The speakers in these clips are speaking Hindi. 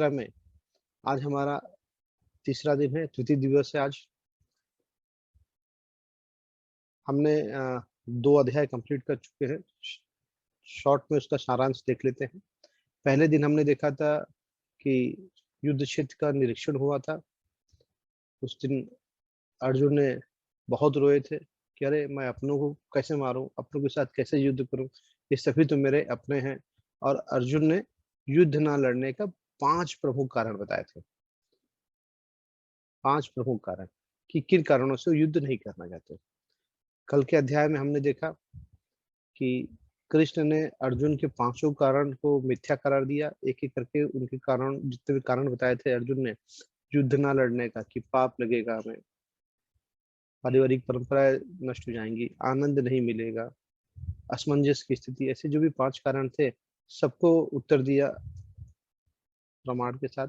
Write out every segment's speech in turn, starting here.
यात्रा में आज हमारा तीसरा दिन है, तृतीय दिवस है आज। हमने 2 अध्याय कंप्लीट कर चुके हैं। शॉर्ट में उसका सारांश देख लेते हैं। पहले दिन हमने देखा था कि युद्ध क्षेत्र का निरीक्षण हुआ था। उस दिन अर्जुन ने बहुत रोए थे कि अरे मैं अपनों को कैसे मारूं, अपनों के साथ कैसे युद्ध करूं, ये सभी तो मेरे अपने हैं। और अर्जुन ने युद्ध ना लड़ने का 5 प्रमुख कारण बताए थे। 5 प्रमुख कारण कि किन कारणों से वो युद्ध नहीं करना चाहते। कल के अध्याय में हमने देखा कि कृष्ण ने अर्जुन के 5 कारण को मिथ्या करार दिया। एक-एक करके उनके कारण, जितने भी कारण बताए थे अर्जुन ने युद्ध ना लड़ने का, कि पाप लगेगा हमें, पारिवारिक परंपराएं नष्ट हो जाएंगी, आनंद नहीं मिलेगा, असमंजस की स्थिति, ऐसे जो भी 5 कारण थे सबको उत्तर दिया प्रमाण के साथ।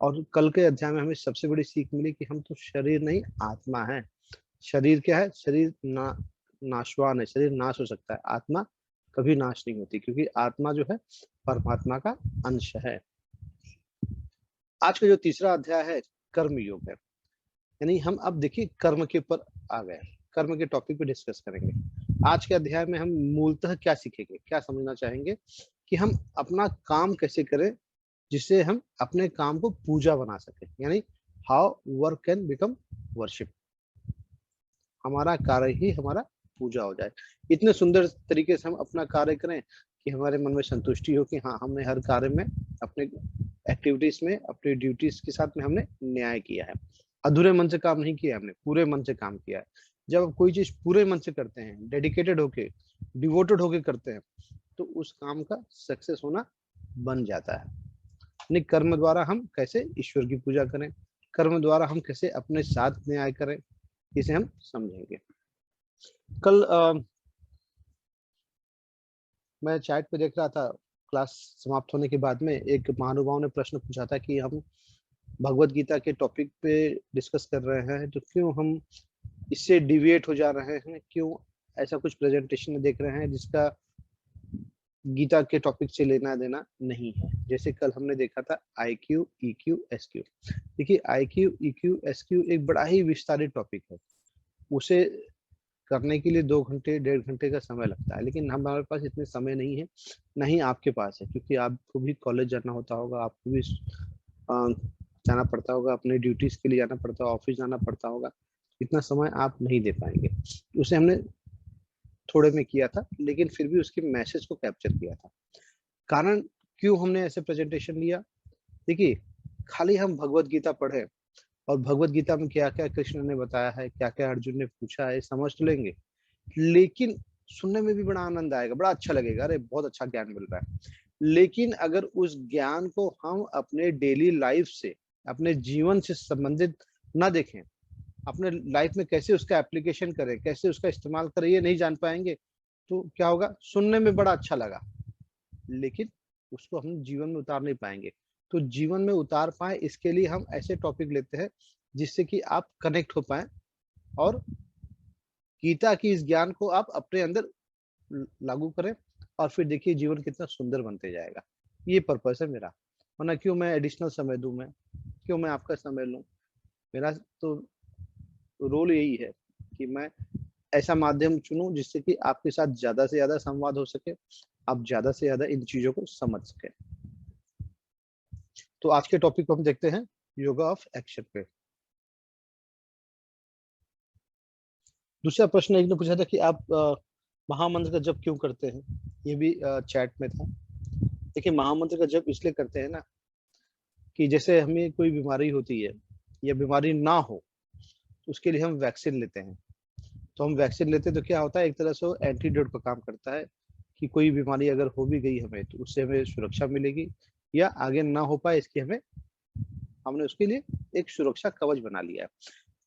और कल के अध्याय में हमें सबसे बड़ी सीख मिली कि हम तो शरीर नहीं आत्मा है। शरीर क्या है? शरीर नाशवान है, शरीर नाश हो सकता है, आत्मा कभी नाश नहीं होती, क्योंकि आत्मा जो है परमात्मा का अंश है। आज का जो तीसरा अध्याय है कर्म योग है, यानी हम अब देखिए कर्म के ऊपर आ गए, कर्म के टॉपिक पे डिस्कस करेंगे। आज के अध्याय में हम मूलतः क्या सीखेंगे, क्या समझना चाहेंगे कि हम अपना काम कैसे करें जिससे हम अपने काम को पूजा बना सकें, यानी how work can become worship. हमारा कार्य ही हमारा पूजा हो जाए। इतने सुंदर तरीके से हम अपना कार्य करें कि हमारे मन में संतुष्टि हो कि हाँ, हमने हर कार्य में, अपने एक्टिविटीज में, अपनी ड्यूटीज के साथ में हमने न्याय किया है। अधूरे मन से काम नहीं किया, हमने पूरे मन से काम किया है। जब आप कोई चीज पूरे मन से करते हैं, डेडिकेटेड होके, डिवोटेड होके करते हैं, तो उस काम का सक्सेस होना बन जाता है। यानी कर्म द्वारा हम कैसे ईश्वर की पूजा करें, कर्म द्वारा हम कैसे अपने साथ न्याय करें, इसे हम समझेंगे। कल मैं चैट पे देख रहा था, क्लास समाप्त होने के बाद में एक महानुभाव ने प्रश्न पूछा था कि हम भगवत गीता के टॉपिक पे डिस्कस कर रहे हैं, तो क्यों हम इससे डिविएट हो जा रहे हैं, क्यों ऐसा कुछ प्रेजेंटेशन देख रहे हैं जिसका गीता के टॉपिक से लेना देना नहीं है। जैसे कल हमने देखा था IQ, EQ, SQ। देखिए IQ, EQ, SQ एक बड़ा ही विस्तारित टॉपिक है। उसे करने के लिए 2 घंटे, 1.5 घंटे का समय लगता है, लेकिन हमारे पास इतने समय नहीं है, ना ही आपके पास है, क्योंकि आपको भी कॉलेज जाना होता होगा, आपको भी जाना पड़ता होगा, अपने ड्यूटीज के लिए जाना पड़ता होगा, ऑफिस जाना पड़ता होगा। इतना समय आप नहीं दे पाएंगे। उसे हमने थोड़े में किया था, लेकिन फिर भी उसके मैसेज को कैप्चर किया था। कारण क्यों हमने ऐसे प्रेजेंटेशन लिया? देखिए, खाली हम भगवत गीता पढ़े और भगवत गीता में क्या क्या कृष्ण ने बताया है, क्या क्या अर्जुन ने पूछा है, समझ तो लेंगे, लेकिन सुनने में भी बड़ा आनंद आएगा, बड़ा अच्छा लगेगा, अरे बहुत अच्छा ज्ञान मिल रहा है। लेकिन अगर उस ज्ञान को हम अपने डेली लाइफ से, अपने जीवन से संबंधित ना देखें, अपने लाइफ में कैसे उसका एप्लीकेशन करें, कैसे उसका इस्तेमाल करें, ये नहीं जान पाएंगे, तो क्या होगा? सुनने में बड़ा अच्छा लगा, लेकिन उसको हम जीवन में उतार नहीं पाएंगे। तो जीवन में उतार पाए, इसके लिए हम ऐसे टॉपिक लेते हैं जिससे कि आप कनेक्ट हो पाए और गीता की इस ज्ञान को आप अपने अंदर लागू करें, और फिर देखिए जीवन कितना सुंदर बनते जाएगा। ये पर्पस है मेरा, वरना क्यों मैं एडिशनल समय दूं, मैं क्यों मैं आपका समय लूं? मेरा तो रोल यही है कि मैं ऐसा माध्यम चुनूं जिससे कि आपके साथ ज्यादा से ज्यादा संवाद हो सके, आप ज्यादा से ज्यादा इन चीजों को समझ सके। तो आज के टॉपिक को हम देखते हैं योगा ऑफ एक्शन पे। दूसरा प्रश्न एक ने पूछा था कि आप महामंत्र का जप क्यों करते हैं, ये भी चैट में था। देखिए, महामंत्र का जप इसलिए करते हैं ना, कि जैसे हमें कोई बीमारी होती है या बीमारी ना हो, तो उसके लिए हम वैक्सीन लेते हैं। तो हम वैक्सीन लेते हैं तो क्या होता है, एक तरह से वो एंटीडोट का काम करता है, कि कोई बीमारी अगर हो भी गई हमें तो उससे हमें सुरक्षा मिलेगी, या आगे ना हो पाए इसकी हमने उसके लिए एक सुरक्षा कवच बना लिया है।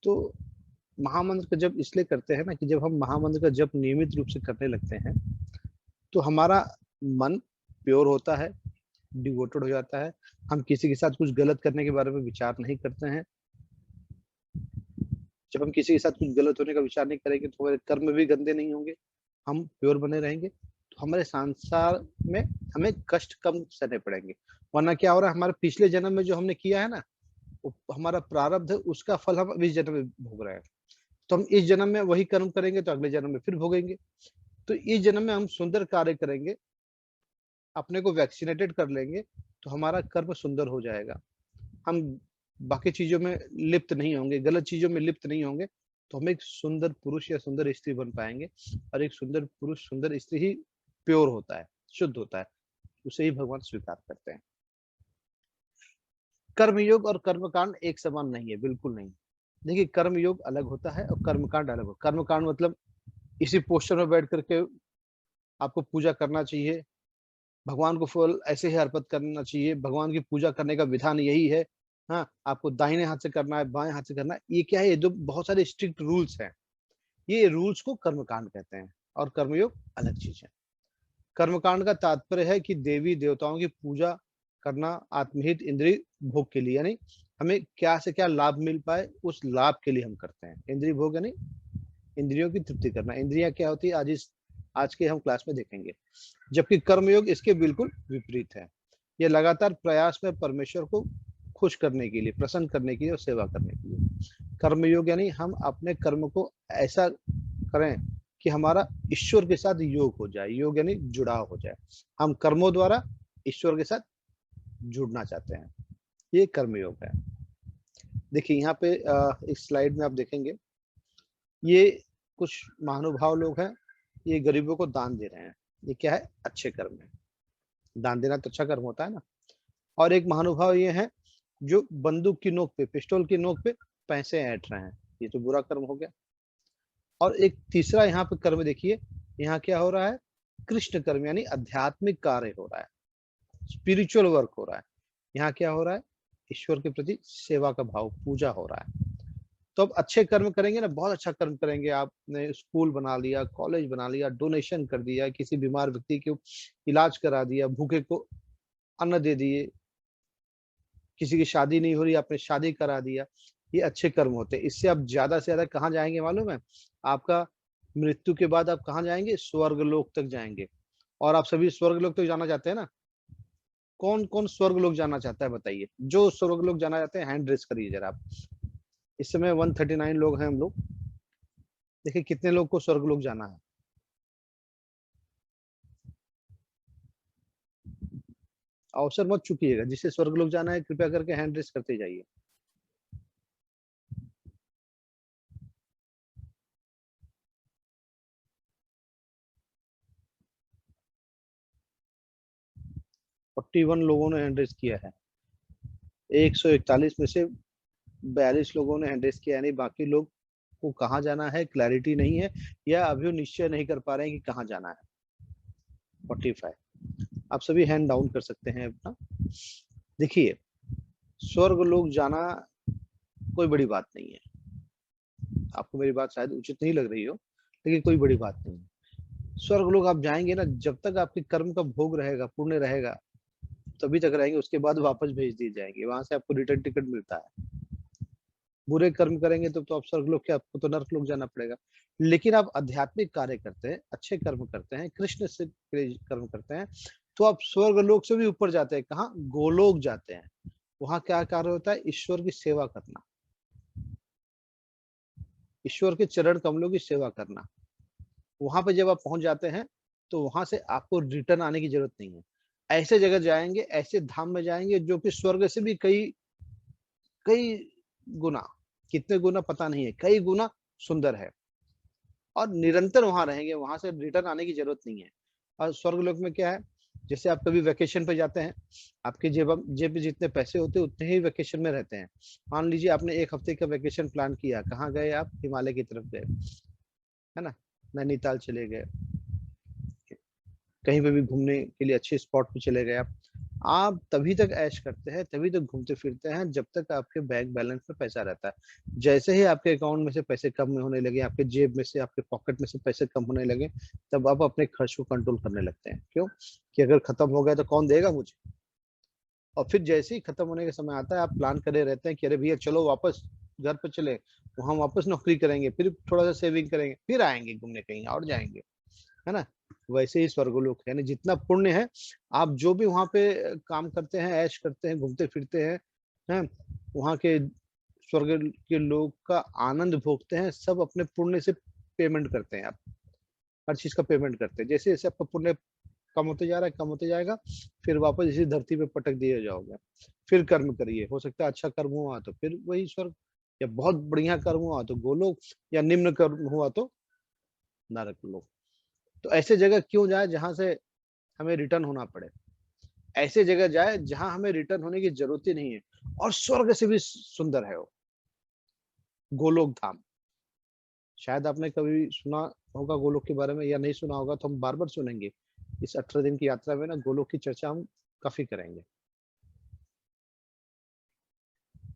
तो महामंत्र का जप इसलिए करते हैं ना, कि जब हम महामंत्र का जप नियमित रूप से करने लगते हैं तो हमारा मन प्योर होता है, डिवोटेड हो जाता है। हम किसी के साथ कुछ गलत करने के बारे में विचार नहीं करते हैं। जब हम किसी के साथ कुछ गलत होने का विचार नहीं करेंगे तो हमारे कर्म भी गंदे नहीं होंगे, हम प्योर बने रहेंगे, तो हमारे संसार में हमें कष्ट कम सहने पड़ेंगे। वरना क्या हो रहा है, हमारे पिछले जन्म में जो हमने किया है ना, वो हमारा प्रारब्ध है, उसका फल हम अब इस जन्म में भोग रहे हैं। तो हम इस जन्म में वही कर्म करेंगे तो अगले जन्म में फिर भोगेंगे। तो इस जन्म में हम सुंदर कार्य करेंगे, अपने को वैक्सीनेटेड कर लेंगे, तो हमारा कर्म सुंदर हो जाएगा। हम बाकी चीज़ों में लिप्त नहीं होंगे, गलत चीज़ों में लिप्त नहीं होंगे, तो हम एक सुंदर पुरुष या सुंदर स्त्री बन पाएँगे। और एक सुंदर पुरुष, सुंदर स्त्री ही प्योर होता है, शुद्ध होता है, उसे ही भगवान स्वीकार करते हैं। कर्मयोग और कर्मकांड एक समान नहीं है, बिल्कुल नहीं। देखिए, कर्मयोग अलग होता है और कर्मकांड अलग होता है। कर्मकांड मतलब इसी पोस्चर में बैठ कर के आपको पूजा करना चाहिए, भगवान को फल ऐसे ही अर्पित करना चाहिए, भगवान की पूजा करने का विधान यही है। हाँ, आपको दाहिने हाथ से करना है, बाएँ हाथ से करना है। ये क्या है, ये जो बहुत सारे स्ट्रिक्ट रूल्स हैं, ये रूल्स को कर्मकांड कहते हैं और कर्मयोग अलग चीज़ है। कर्मकांड का तात्पर्य है कि देवी-देवताओं की पूजा करना आत्महित इंद्रिय भोग के लिए, यानी हमें क्या से क्या लाभ मिल पाए, उस लाभ के लिए हम करते हैं। इंद्रिय भोग यानी इंद्रियों की तृप्ति करना। इंद्रियाँ क्या होती है, आज के हम क्लास में देखेंगे। जबकि कर्मयोग इसके बिल्कुल विपरीत है। ये लगातार प्रयास में परमेश्वर को खुश करने के लिए, प्रसन्न करने के लिए और सेवा करने के लिए। कर्मयोग यानी हम अपने कर्म को ऐसा करें कि हमारा ईश्वर के साथ योग हो जाए। योग यानी जुड़ाव हो जाए। हम कर्मों द्वारा ईश्वर के साथ जुड़ना चाहते हैं। ये कर्मयोग है। देखिए यहाँ पे इस स्लाइड में आप देखेंगे, ये कुछ महानुभाव लोग हैं, ये गरीबों को दान दे रहे हैं। ये क्या है, अच्छे कर्म है। दान देना तो अच्छा कर्म होता है ना। और एक महानुभाव ये है जो बंदूक की नोक पे, पिस्टल की नोक पे पैसे ऐंठ रहे हैं, ये तो बुरा कर्म हो गया। और एक तीसरा यहाँ पे कर्म देखिए, यहाँ क्या हो रहा है, कृष्ण कर्म यानी आध्यात्मिक कार्य हो रहा है, स्पिरिचुअल वर्क हो रहा है। यहाँ क्या हो रहा है, ईश्वर के प्रति सेवा का भाव, पूजा हो रहा है। तो अब अच्छे कर्म करेंगे ना, बहुत अच्छा कर्म करेंगे। आपने स्कूल बना लिया, कॉलेज बना लिया, डोनेशन कर दिया, किसी बीमार व्यक्ति को इलाज करा दिया, भूखे को अन्न दे दिए, किसी की शादी नहीं हो रही, आपने शादी करा दिया, ये अच्छे कर्म होते हैं। इससे आप ज़्यादा से ज़्यादा कहाँ जाएँगे मालूम है? आपका मृत्यु के बाद आप कहाँ जाएँगे? स्वर्गलोक तक जाएँगे। और आप सभी स्वर्गलोक तक जाना चाहते हैं ना? कौन-कौन स्वर्गलोक जाना चाहता है बताइए? जो स्वर्गलोक जाना चाहते हैं हैंड रेज़ करिए ज़रा आप। इस समय 139 लोग हैं हम लोग। देखिए कितने लोग को स्वर्गलोक जाना है? अवसर मत चूकिएगा, जिसे स्वर्गलोक जाना है कृपया करके हैंड रेज़ करते जाइए। 41 लोगों ने हैंड रेज़ किया है। 141 में से 42 लोगों ने हैंड रेज़ किया, यानी बाकी लोग को कहाँ जाना है क्लैरिटी नहीं है, या अभी वो निश्चय नहीं कर पा रहे हैं कि कहाँ जाना है। 45 आप सभी हैंड डाउन कर सकते हैं अपना। देखिए, स्वर्गलोक जाना कोई बड़ी बात नहीं है। आपको मेरी बात शायद उचित नहीं लग रही हो, लेकिन कोई बड़ी बात नहीं है। स्वर्गलोक आप जाएँगे ना, जब तक आपके कर्म का भोग रहेगा, पुण्य रहेगा, तभी तक रहेंगे, उसके बाद वापस भेज दिए जाएँगे। वहाँ से आपको रिटर्न टिकट मिलता है। बुरे कर्म करेंगे तो आप स्वर्गलोक क्या, आपको तो नरकलोक जाना पड़ेगा। लेकिन आप आध्यात्मिक कार्य करते हैं, अच्छे कर्म करते हैं, कृष्ण से कर्म करते हैं, तो आप स्वर्गलोक से भी ऊपर जाते हैं। कहाँ? गोलोक जाते हैं। वहाँ क्या कार्य होता है? ईश्वर की सेवा करना, ईश्वर के चरण कमलों की सेवा करना। वहाँ पे जब आप पहुँच जाते हैं, तो वहाँ से आपको रिटर्न आने की ज़रूरत नहीं है। ऐसे जगह जाएँगे, ऐसे धाम में जाएँगे जो कि स्वर्ग से भी कई कई गुना, कितने गुना पता नहीं है, कई गुना सुंदर है। और निरंतर वहाँ रहेंगे, वहाँ से रिटर्न आने की ज़रूरत नहीं है। और स्वर्गलोक में क्या है, जैसे आप कभी वैकेशन पे जाते हैं, आपकी जेब में जितने पैसे होते हैं, उतने ही वैकेशन में रहते हैं। मान लीजिए आपने 1 हफ्ते का वैकेशन प्लान किया, कहाँ गए आप? हिमालय की तरफ गए, है ना? नैनीताल चले गए, कहीं पे भी घूमने के लिए अच्छे स्पॉट पे चले गए आप। आप तभी तक ऐश करते हैं, तभी तक घूमते-फिरते हैं, जब तक आपके बैंक बैलेंस में पैसा रहता है। जैसे ही आपके अकाउंट में से पैसे कम होने लगे, आपके जेब में से, आपके पॉकेट में से पैसे कम होने लगे, तब आप अपने खर्च को कंट्रोल करने लगते हैं। क्यों? कि अगर खत्म हो गया तो कौन देगा मुझे? और फिर जैसे ही खत्म होने का समय आता है, आप प्लान करे रहते हैं कि अरे भैया चलो वापस घर पे चले, वहाँ वापस नौकरी करेंगे, फिर थोड़ा-सा सेविंग करेंगे, फिर आएँगे घूमने कहीं और जाएँगे, है ना? वैसे ही स्वर्गलोक है। यानी जितना पुण्य है, आप जो भी वहाँ पे काम करते हैं, ऐश करते हैं, घूमते फिरते हैं, वहाँ के स्वर्ग के लोग का आनंद भोगते हैं, सब अपने पुण्य से पेमेंट करते हैं आप। हर चीज़ का पेमेंट करते हैं। जैसे-जैसे आपका पुण्य कम होते जा रहा है, कम होते जाएगा, फिर वापस इसी धरती पे पटक दिए जाओगे। फिर कर्म करिए, हो सकता है अच्छा कर्म हुआ तो फिर वही स्वर्ग, या बहुत बढ़िया कर्म हुआ तो गोलोक, या निम्न कर्म हुआ तो नरक लोक। तो ऐसे जगह क्यों जाए जहाँ से हमें रिटर्न होना पड़े? ऐसे जगह जाए जहाँ हमें रिटर्न होने की ज़रूरत ही नहीं है, और स्वर्ग से भी सुंदर है वो, गोलोक धाम। शायद आपने कभी सुना होगा गोलोक के बारे में, या नहीं सुना होगा तो हम बार-बार सुनेंगे। इस 18 दिन की यात्रा में ना गोलोक की चर्चा हम काफ़ी करेंगे।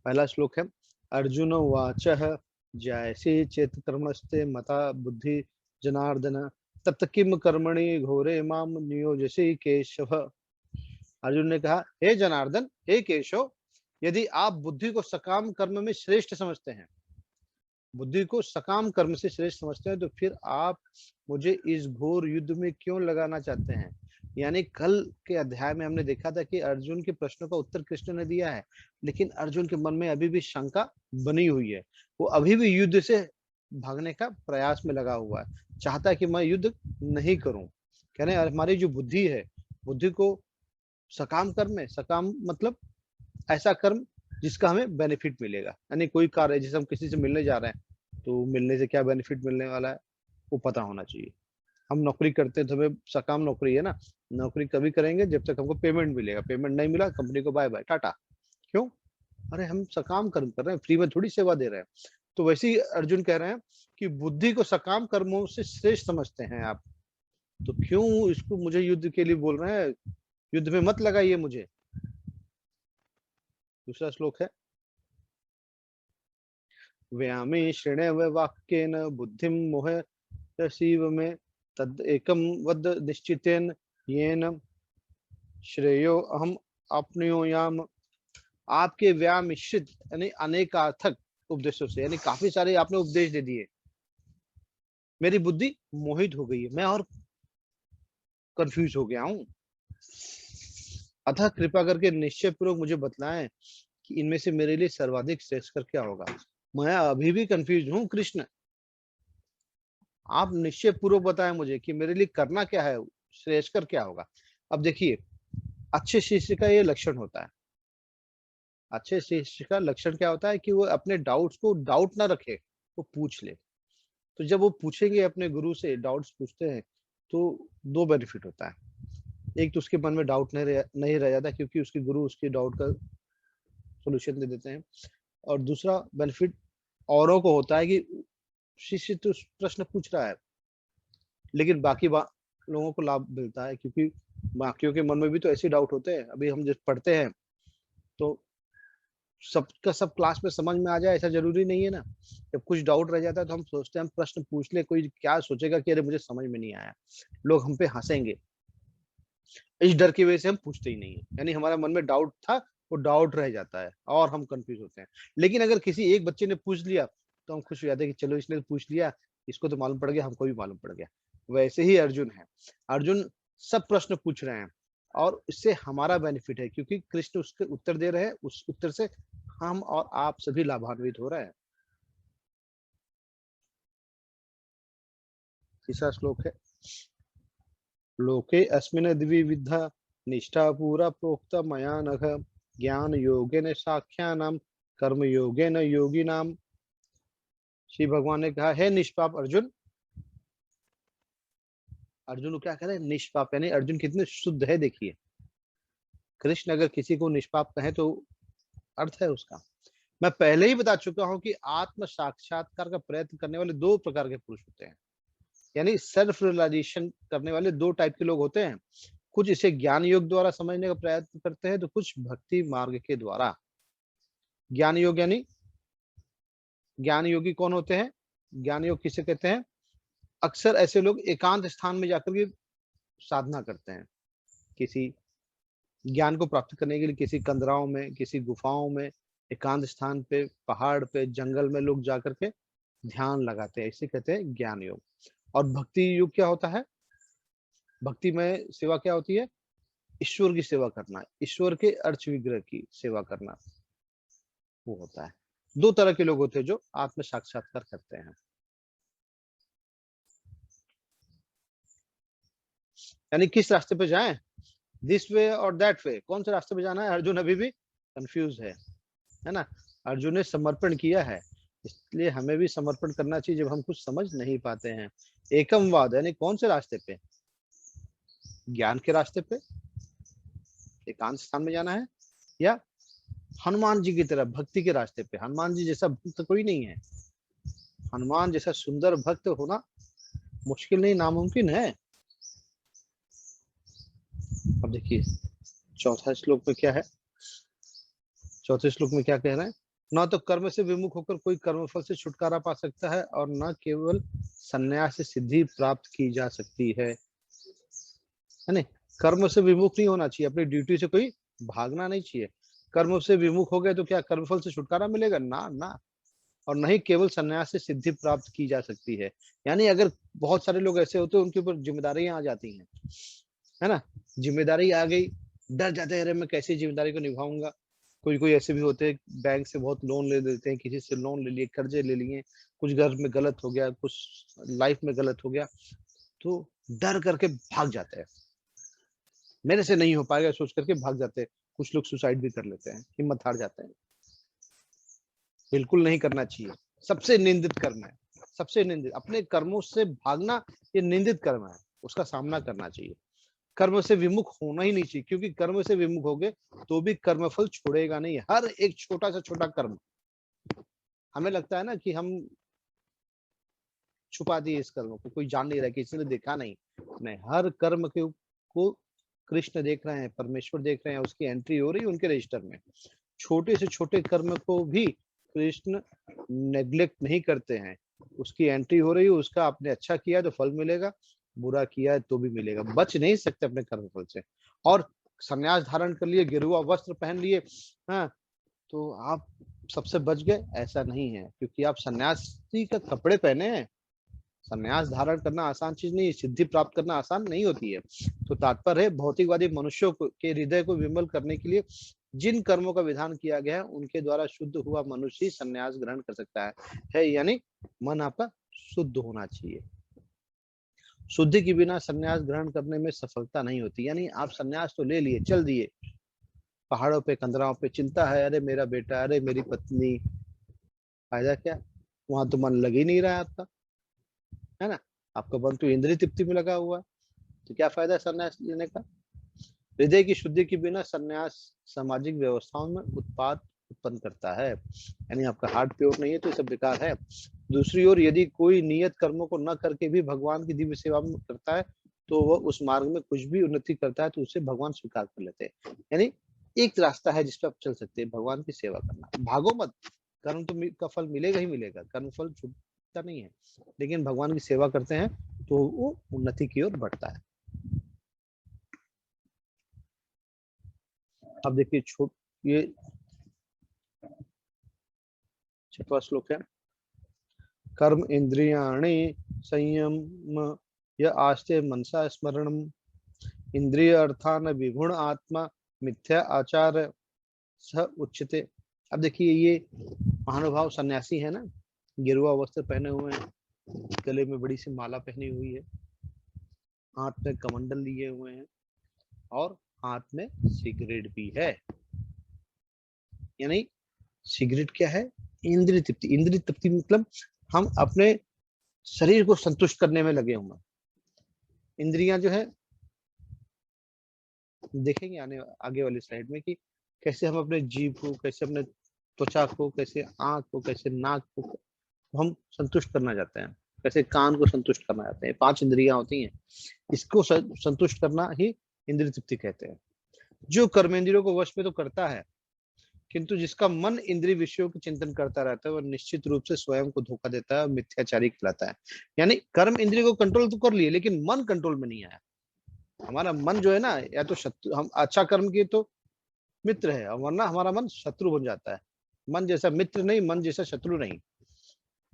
पहला श्लोक है, अर्जुन उवाचः जयसि चेत् कर्मस्ते मता बुद्धि जनार्दन तत् किम कर्मणि घोरे माम नियोजसि केशव। अर्जुन ने कहा, हे जनार्दन, हे केशव, यदि आप बुद्धि को सकाम कर्म में श्रेष्ठ समझते हैं, बुद्धि को सकाम कर्म से श्रेष्ठ समझते हैं, तो फिर आप मुझे इस घोर युद्ध में क्यों लगाना चाहते हैं? यानी कल के अध्याय में हमने देखा था कि अर्जुन के प्रश्नों का उत्तर कृष्ण ने दिया है, लेकिन अर्जुन के मन में अभी भी शंका बनी हुई है। वो अभी भी युद्ध से भागने का प्रयास में लगा हुआ है, चाहता है कि मैं युद्ध नहीं करूं। कह रहे हैं हमारी जो बुद्धि है, बुद्धि को सकाम कर्म में, सकाम मतलब ऐसा कर्म जिसका हमें बेनिफिट मिलेगा। यानी कोई कार्य, जैसे हम किसी से मिलने जा रहे हैं, तो मिलने से क्या बेनिफिट मिलने वाला है वो पता होना चाहिए। हम नौकरी करते हैं तो हमें सकाम नौकरी है ना, नौकरी कभी करेंगे जब तक हमको पेमेंट मिलेगा, पेमेंट नहीं मिला कंपनी को बाय बाय टाटा। क्यों? अरे हम सकाम कर्म कर रहे हैं, फ्री में थोड़ी सेवा दे रहे हैं। तो वैसे ही अर्जुन कह रहे हैं कि बुद्धि को सकाम कर्मों से श्रेष्ठ समझते हैं आप, तो क्यों इसको मुझे युद्ध के लिए बोल रहे हैं? युद्ध में मत लगाइए मुझे। दूसरा श्लोक है, व्यामे श्रेणेव वाक्येन बुद्धिं मोहयसीव मे तद एकम वद निश्चितेन येन श्रेयो अहम आपनुयाम। आपके व्यायाम मिश्रित यानी अनेकार्थक उपदेशों से, यानी काफी सारे आपने उपदेश दे दिए, मेरी बुद्धि मोहित हो गई है, मैं और कंफ्यूज हो गया हूँ। अतः कृपा करके निश्चय पूर्वक मुझे बतलाएं कि इनमें से मेरे लिए सर्वाधिक श्रेष्ठ क्या होगा। मैं अभी भी कंफ्यूज हूँ कृष्ण, आप निश्चय पूर्वक बताएं मुझे कि मेरे लिए करना क्या है, श्रेयस्कर क्या होगा। अब देखिए, अच्छे शिष्य का ये लक्षण होता है। अच्छे शिष्य का लक्षण क्या होता है कि वो अपने डाउट्स को डाउट ना रखे, वो पूछ ले। तो जब वो पूछेंगे अपने गुरु से, डाउट्स पूछते हैं, तो दो बेनिफिट होता है। एक तो उसके मन में डाउट नहीं रह जाता, क्योंकि उसके गुरु उसके डाउट का सोल्यूशन दे देते हैं। और दूसरा बेनिफिट औरों को होता है कि शिष्य तो प्रश्न पूछ रहा है, लेकिन बाकी लोगों को लाभ मिलता है, क्योंकि बाकियों के मन में भी तो ऐसे डाउट होते हैं। अभी हम जब पढ़ते हैं तो सबका सब क्लास में समझ में आ जाए ऐसा जरूरी नहीं है ना। जब कुछ डाउट रह जाता है तो हम सोचते हैं हम प्रश्न पूछ ले, कोई क्या सोचेगा कि अरे मुझे समझ में नहीं आया, लोग हम पे हंसेंगे, इस डर की वजह से हम पूछते ही नहीं है। यानी हमारे मन में डाउट था, वो डाउट रह जाता है और हम कंफ्यूज होते हैं। लेकिन अगर किसी एक बच्चे ने पूछ लिया तो हम खुश हो जाते हैं कि चलो इसने पूछ लिया, इसको तो मालूम पड़ गया, हमको भी मालूम पड़ गया। वैसे ही अर्जुन है, अर्जुन सब प्रश्न पूछ रहे हैं और इससे हमारा बेनिफिट है, क्योंकि कृष्ण उसके उत्तर दे रहे हैं, उस उत्तर से हम और आप सभी लाभान्वित हो रहे हैं। तीसरा श्लोक है, लोके अस्मिन् द्विविधा निष्ठा पूरा प्रोक्त मया नघ ज्ञान योगेन साख्यानाम कर्म योगेन योगिनाम। श्री भगवान ने कहा, है निष्पाप अर्जुन। अर्जुन को क्या कह रहे हैं? निष्पाप, यानी अर्जुन कितने शुद्ध है देखिए। कृष्ण अगर किसी को निष्पाप कहे तो अर्थ है उसका, मैं पहले ही बता चुका हूं कि आत्म साक्षात्कार का प्रयत्न करने वाले दो प्रकार के पुरुष होते हैं। यानी सेल्फ रियलाइजेशन करने वाले दो टाइप के लोग होते हैं। कुछ इसे ज्ञान योग द्वारा समझने का प्रयत्न करते हैं, तो कुछ भक्ति मार्ग के द्वारा। ज्ञान योग यानी, ज्ञान योगी कौन होते हैं? ज्ञान योग किसे कहते हैं? अक्सर ऐसे लोग एकांत स्थान में जाकर के साधना करते हैं, किसी ज्ञान को प्राप्त करने के लिए किसी कंदराओं में, किसी गुफाओं में, एकांत स्थान पे, पहाड़ पे, जंगल में लोग जाकर के ध्यान लगाते हैं, इसे कहते हैं ज्ञान योग। और भक्ति योग क्या होता है? भक्ति में सेवा क्या होती है? ईश्वर की सेवा करना, ईश्वर के अर्च विग्रह की सेवा करना, वो होता है। दो तरह के लोग होते हैं जो आत्म साक्षात्कार करते हैं। यानी किस रास्ते पे जाएं, दिस वे और दैट वे, कौन से रास्ते पे जाना है? अर्जुन अभी भी कंफ्यूज है ना? अर्जुन ने समर्पण किया है, इसलिए हमें भी समर्पण करना चाहिए जब हम कुछ समझ नहीं पाते हैं। एकमवाद यानी कौन से रास्ते पे? ज्ञान के रास्ते पे, एकांत स्थान में जाना है, या हनुमान जी की तरह भक्ति के रास्ते पे? हनुमान जी जैसा भक्त कोई नहीं है, हनुमान जैसा सुंदर भक्त होना मुश्किल नहीं, नामुमकिन है। अब देखिए चौथा श्लोक में क्या है, चौथे श्लोक में क्या कह रहे हैं? न तो कर्म से विमुख होकर कोई कर्मफल से छुटकारा पा सकता है, और न केवल संन्यास से सिद्धि प्राप्त की जा सकती है ना? कर्म से विमुख नहीं होना चाहिए, अपनी ड्यूटी से कोई भागना नहीं चाहिए। कर्म से विमुख हो गए तो क्या कर्मफल से छुटकारा मिलेगा? ना ना। और नहीं केवल संन्यास से सिद्धि प्राप्त की जा सकती है। यानी अगर बहुत सारे लोग ऐसे होते हैं उनके ऊपर जिम्मेदारियां आ जाती हैं, है ना? जिम्मेदारी आ गई, डर जाते हैं, अरे मैं कैसे जिम्मेदारी को निभाऊंगा। कोई कोई ऐसे भी होते हैं बैंक से बहुत लोन ले लेते हैं, किसी से लोन ले लिए, कर्जे ले लिए, कुछ घर में गलत हो गया, कुछ लाइफ में गलत हो गया, तो डर करके भाग जाते हैं, मेरे से नहीं हो पाएगा सोच करके भाग जाते हैं। कुछ लोग सुसाइड भी कर लेते हैं, हिम्मत हार जाते हैं। बिल्कुल नहीं करना चाहिए, सबसे निंदित कर्म है, सबसे निंदित। अपने कर्मों से भागना ये निंदित कर्म है, उसका सामना करना चाहिए। कर्म से विमुख होना ही नहीं चाहिए, क्योंकि कर्म से विमुख हो गए तो भी कर्मफल छोड़ेगा नहीं। हर एक छोटा से छोटा कर्म, हमें लगता है ना कि हम छुपा दिए इस कर्म को, कोई जान नहीं रहा, किसी ने देखा नहीं। नहीं, हर कर्म के को कृष्ण देख रहे हैं, परमेश्वर देख रहे हैं, उसकी एंट्री हो रही है उनके रजिस्टर में। छोटे से छोटे कर्म को भी कृष्ण नेग्लेक्ट नहीं करते हैं, उसकी एंट्री हो रही है, उसका आपने अच्छा किया तो फल मिलेगा, बुरा किया है तो भी मिलेगा, बच नहीं सकते अपने कर्म फल से। और संन्यास धारण कर लिए, गेरुआ वस्त्र पहन लिए, हाँ, तो आप सबसे बच गए? ऐसा नहीं है, क्योंकि आप सन्यासी का कपड़े पहने हैं। संन्यास धारण करना आसान चीज नहीं है, सिद्धि प्राप्त करना आसान नहीं होती है। तो तात्पर्य है भौतिकवादी मनुष्यों के हृदय को विमल करने के लिए जिन कर्मों का विधान किया गया है उनके द्वारा शुद्ध हुआ मनुष्य ही संन्यास ग्रहण कर सकता है। यानी मन आपका शुद्ध होना चाहिए। शुद्धि के बिना संन्यास ग्रहण करने में सफलता नहीं होती। यानी आप संन्यास तो ले लिए, चल दिए, पहाड़ों पे कंदराओं पे चिंता है, अरे मेरा बेटा, अरे मेरी पत्नी, फायदा क्या? वहां तो मन लग ही नहीं रहा है आपका, है ना? आपका मन तो इंद्रिय तृप्ति में लगा हुआ है, तो क्या फायदा है संन्यास लेने का? हृदय की शुद्धि के बिना संन्यास सामाजिक व्यवस्थाओं में उत्पाद उत्पन्न करता है। यानी आपका हार्ट प्योर नहीं है तो ये सब बेकार है। दूसरी ओर यदि कोई नियत कर्मों को न करके भी भगवान की दिव्य सेवा में करता है तो वह उस मार्ग में कुछ भी उन्नति करता है तो उसे भगवान स्वीकार कर लेते हैं। यानी एक रास्ता है जिस पर आप चल सकते हैं, भगवान की सेवा करना। भागो मत, कर्म तो का फल मिलेगा ही मिलेगा, कर्म फल छूटता नहीं है, लेकिन भगवान की सेवा करते हैं तो वो उन्नति की ओर बढ़ता है। अब देखिए ये 6वां श्लोक है, कर्म इंद्रियाणि संयम य आस्ते मनसा स्मरणम इंद्रिय अर्थान विगुण आत्मा मिथ्या आचार स उच्यते। अब देखिए ये महानुभाव सन्यासी है ना, गेरुआ वस्त्र पहने हुए हैं, गले में बड़ी सी माला पहनी हुई है, हाथ में कमंडल लिए हुए हैं, और हाथ में सिगरेट भी है। यानी सिगरेट क्या है? इंद्रिय तृप्ति। इंद्रिय तृप्ति मतलब हम अपने शरीर को संतुष्ट करने में लगे हुए। इंद्रियां जो है, देखेंगे आगे वाली स्लाइड में कि कैसे हम अपने जीभ को, कैसे अपने त्वचा को, कैसे आंख को, कैसे नाक को हम संतुष्ट करना चाहते हैं, कैसे कान को संतुष्ट करना चाहते हैं। 5 इंद्रियां होती हैं, इसको संतुष्ट करना ही इंद्रिय तृप्ति कहते हैं। जो कर्मेंद्रियों को वश में तो करता है, किंतु जिसका मन इंद्रिय विषयों के चिंतन करता रहता है वह निश्चित रूप से स्वयं को धोखा देता है और मिथ्याचारी कहलाता है। यानी कर्म इंद्रिय को कंट्रोल तो कर लिए, लेकिन मन कंट्रोल में नहीं आया। हमारा मन जो है ना, या तो शत्रु, हम अच्छा कर्म किए तो मित्र है, और वरना हमारा मन शत्रु बन जाता है। मन जैसा मित्र नहीं, मन जैसा शत्रु नहीं।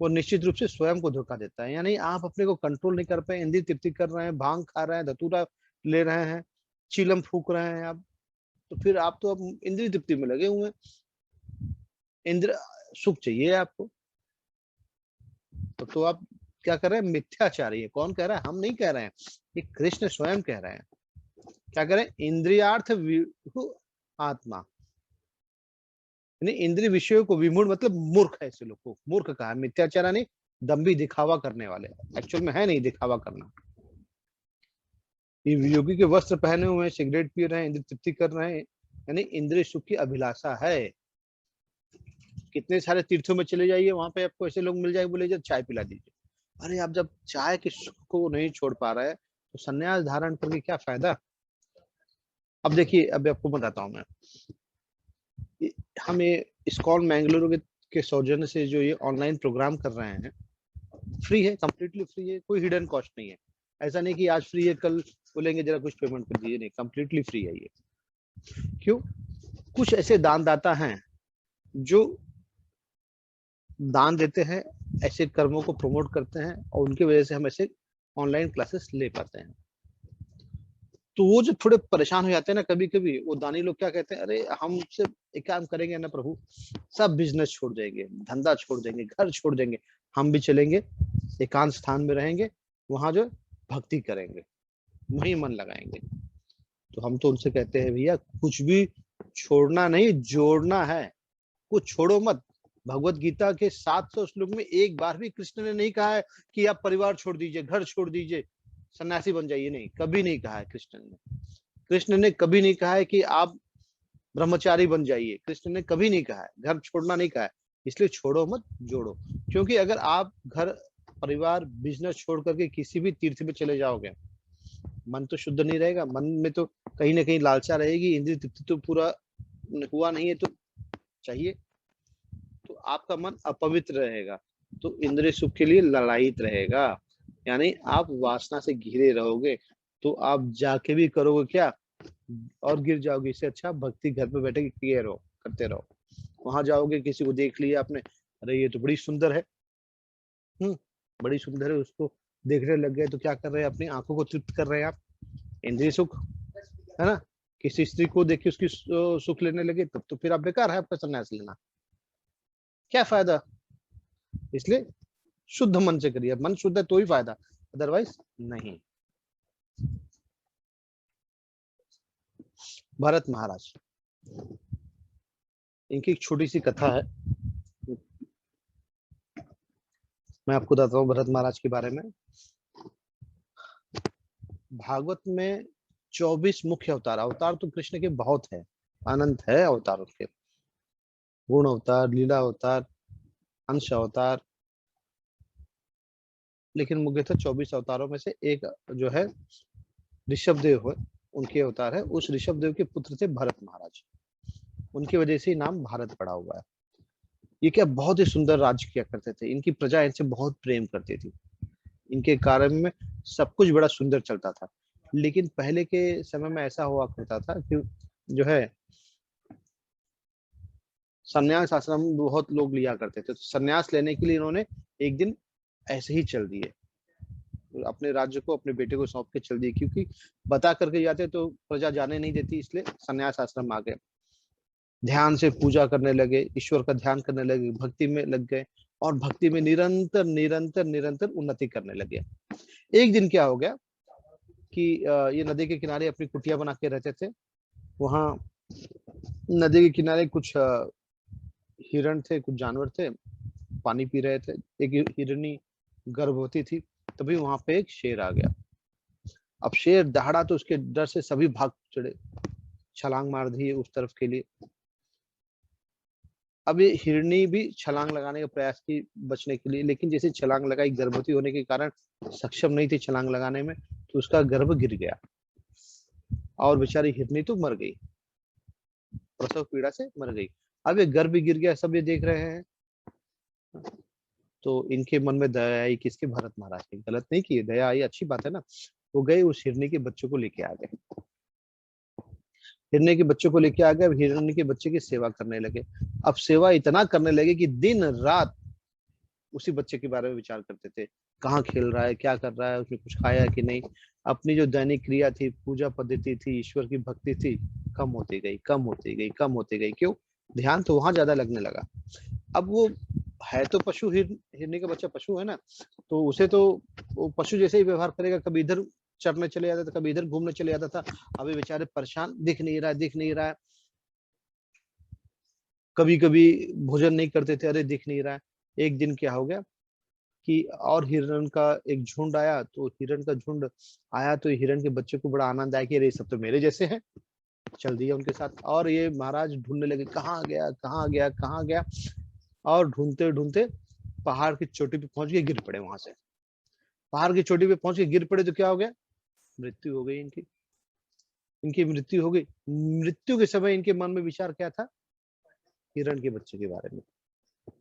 वो निश्चित रूप से स्वयं को धोखा देता है। यानी आप अपने को कंट्रोल नहीं कर पाए, इंद्रिय तृप्ति कर रहे हैं, भांग खा रहे हैं, धतूरा ले रहे हैं, चिलम फूक रहे हैं आप, तो फिर आप तो अब इंद्रिय तृप्ति में लगे हुए हैं। इंद्र सुख चाहिए आपको, तो आप क्या कर रहे हैं? मिथ्याचारी है। कौन कह रहा है? हम नहीं कह रहे हैं, ये कृष्ण स्वयं कह रहे हैं। क्या करें? इंद्रियार्थ आत्मा, यानी इंद्रिय विषयों को विमूढ़, मतलब मूर्ख है। ऐसे लोग को मूर्ख कहा है। मिथ्याचार नहीं, दम्भी दिखावा करने वाले, एक्चुअल में है नहीं दिखावा करना। ये योगी के वस्त्र पहने हुए हैं, सिगरेट पी रहे हैं, इंद्रिय तृप्ति कर रहे हैं, यानी इंद्रिय सुख की अभिलाषा है। कितने सारे तीर्थों में चले जाइए, वहां पे आपको ऐसे लोग मिल जाए, बोले जब चाय पिला दीजिए। अरे आप जब चाय के सुख को नहीं छोड़ पा रहे तो संन्यास धारण करके क्या फायदा? अब देखिए, अब आपको बताता हूँ मैं, हम ये इस्कॉन मैंगलुरु के सौजन्य से जो ये ऑनलाइन प्रोग्राम कर रहे हैं, फ्री है, कंप्लीटली फ्री है, कोई हिडन कॉस्ट नहीं है। ऐसा नहीं कि आज फ्री है कल बोलेंगे जरा कुछ पेमेंट कर दीजिए, नहीं, कंप्लीटली फ्री है ये। क्यों? कुछ ऐसे दानदाता हैं जो दान देते हैं, ऐसे कर्मों को प्रमोट करते हैं, और उनकी वजह से हम ऐसे ऑनलाइन क्लासेस ले पाते हैं। तो वो जो थोड़े परेशान हो जाते हैं ना कभी कभी, वो दानी लोग क्या कहते हैं, अरे हम सिर्फ एक काम करेंगे ना प्रभु, सब बिजनेस छोड़ देंगे, धंधा छोड़ देंगे, घर छोड़ देंगे, हम भी चलेंगे एकांत स्थान में रहेंगे, वहां जो भक्ति करेंगे, वहीं मन लगाएंगे। तो हम तो उनसे कहते हैं, भैया कुछ भी छोड़ना नहीं, जोड़ना है। कुछ छोड़ो मत। भगवत गीता के 700 श्लोक में एक बार भी कृष्ण ने नहीं कहा है कि आप परिवार छोड़ दीजिए, घर छोड़ दीजिए, सन्यासी बन जाइए, नहीं, कभी नहीं कहा है कृष्ण ने। कृष्ण ने कभी नहीं कहा है कि आप ब्रह्मचारी बन जाइए, कृष्ण ने कभी नहीं कहा है, घर छोड़ना नहीं कहा है। इसलिए छोड़ो मत, जोड़ो। क्योंकि अगर आप घर परिवार बिजनेस छोड़ करके किसी भी तीर्थ में चले जाओगे, मन तो शुद्ध नहीं रहेगा, मन में तो कहीं ना कहीं लालसा रहेगी, इंद्रिय तृप्ति तो पूरा हुआ नहीं है, तो चाहिए, तो आपका मन अपवित्र रहेगा, तो इंद्रिय सुख के लिए ललायित रहेगा, यानी आप वासना से घिरे रहोगे, तो आप जाके भी करोगे क्या, और गिर जाओगे। इससे अच्छा भक्ति घर पे बैठे किए रहो, करते रहो। वहां जाओगे, किसी को देख लिया आपने, अरे ये तो बड़ी सुंदर है, बड़ी सुंदर है, उसको देखने लग गए, तो क्या कर रहे हैं? अपनी आंखों को तृप्त कर रहे हैं आप, इंद्रिय सुख है ना। किसी स्त्री को देख के उसकी सुख लेने लगे, तब तो फिर आप बेकार है आपका संन्यास लेना, क्या फायदा? इसलिए शुद्ध मन से करिए, मन शुद्ध है तो ही फायदा, अदरवाइज नहीं। भरत महाराज, इनकी एक छोटी सी कथा है, मैं आपको बताता हूँ भरत महाराज के बारे में। भागवत में 24 मुख्य अवतार, अवतार तो कृष्ण के बहुत है, अनंत है अवतार उसके, गुण अवतार, लीला अवतार, अंश अवतार, लेकिन मुख्यतः 24 अवतारों में से एक जो है ऋषभ देव है, उनके अवतार है। उस ऋषभ देव के पुत्र थे भरत महाराज, उनकी वजह से नाम भारत पड़ा हुआ है। ये क्या बहुत ही सुंदर राज्य किया करते थे, इनकी प्रजा इनसे बहुत प्रेम करती थी, इनके कार्य में सब कुछ बड़ा सुंदर चलता था। लेकिन पहले के समय में ऐसा हुआ करता था कि जो है संन्यास आश्रम बहुत लोग लिया करते थे, तो संन्यास लेने के लिए इन्होंने एक दिन ऐसे ही चल दिए, अपने राज्य को अपने बेटे को सौंप के चल दिए, क्योंकि बता करके जाते तो प्रजा जाने नहीं देती, इसलिए संन्यास आश्रम आ गए। ध्यान से पूजा करने लगे, ईश्वर का ध्यान करने लगे, भक्ति में लग गए, और भक्ति में निरंतर निरंतर निरंतर उन्नति करने लगे। एक दिन क्या हो गया कि ये नदी के किनारे अपनी कुटिया बना के रहते थे। वहां नदी के किनारे कुछ हिरण थे, कुछ जानवर थे, पानी पी रहे थे। एक हिरनी गर्भवती थी, तभी वहां पे एक शेर आ गया। अब शेर दहाड़ा तो उसके डर से सभी भाग चढ़े, छलांग मार दी उस तरफ के लिए। अब ये हिरनी भी छलांग लगाने का प्रयास की बचने के लिए, लेकिन जैसे छलांग लगाई, गर्भवती होने के कारण सक्षम नहीं थी छलांग लगाने में, तो उसका गर्भ गिर गया और बेचारी हिरनी तो मर गई, प्रसव पीड़ा से मर गई। अब ये गर्भ गिर गया, सब ये देख रहे हैं, तो इनके मन में दया आई, किसके? भरत महाराज की। गलत नहीं किए, दया आई, अच्छी बात है ना। वो गए, उस हिरनी के बच्चों को लेके आ गए, हिरनी के बच्चों को लेके आ गए। अब हिरनी के बच्चे की सेवा करने लगे। अब सेवा इतना करने लगे कि दिन रात उसी बच्चे के बारे में विचार करते थे, कहाँ खेल रहा है, क्या कर रहा है, उसने कुछ खाया कि नहीं। अपनी जो दैनिक क्रिया थी, पूजा पद्धति थी, ईश्वर की भक्ति थी, कम होती गई, कम होती गई, कम होती गई। क्यों? ध्यान तो वहां ज्यादा लगने लगा। अब वो है तो पशु, हिरनी का बच्चा पशु है ना, तो उसे तो वो पशु जैसे ही व्यवहार करेगा, कभी इधर चरने चले जाता था, कभी इधर घूमने चले जाता था। अभी बेचारे परेशान, दिख नहीं रहा है, दिख नहीं रहा है। कभी कभी भोजन नहीं करते थे, अरे दिख नहीं रहा है। एक दिन क्या हो गया कि और हिरण का एक झुंड आया, तो हिरण का झुंड आया तो हिरण के बच्चे को बड़ा आनंद आया कि अरे ये सब तो मेरे जैसे हैं। चल दिया उनके साथ, और ये महाराज ढूंढने लगे, कहाँ गया, कहाँ गया, कहाँ गया। और ढूंढते ढूंढते पहाड़ की चोटी पे पहुंच के गिर पड़े। वहां से पहाड़ की चोटी पे पहुंच के गिर पड़े तो क्या हो गया? मृत्यु हो गई इनकी। इनकी मृत्यु हो गई। मृत्यु के समय इनके मन में विचार क्या था? हिरण के बच्चे के बारे में।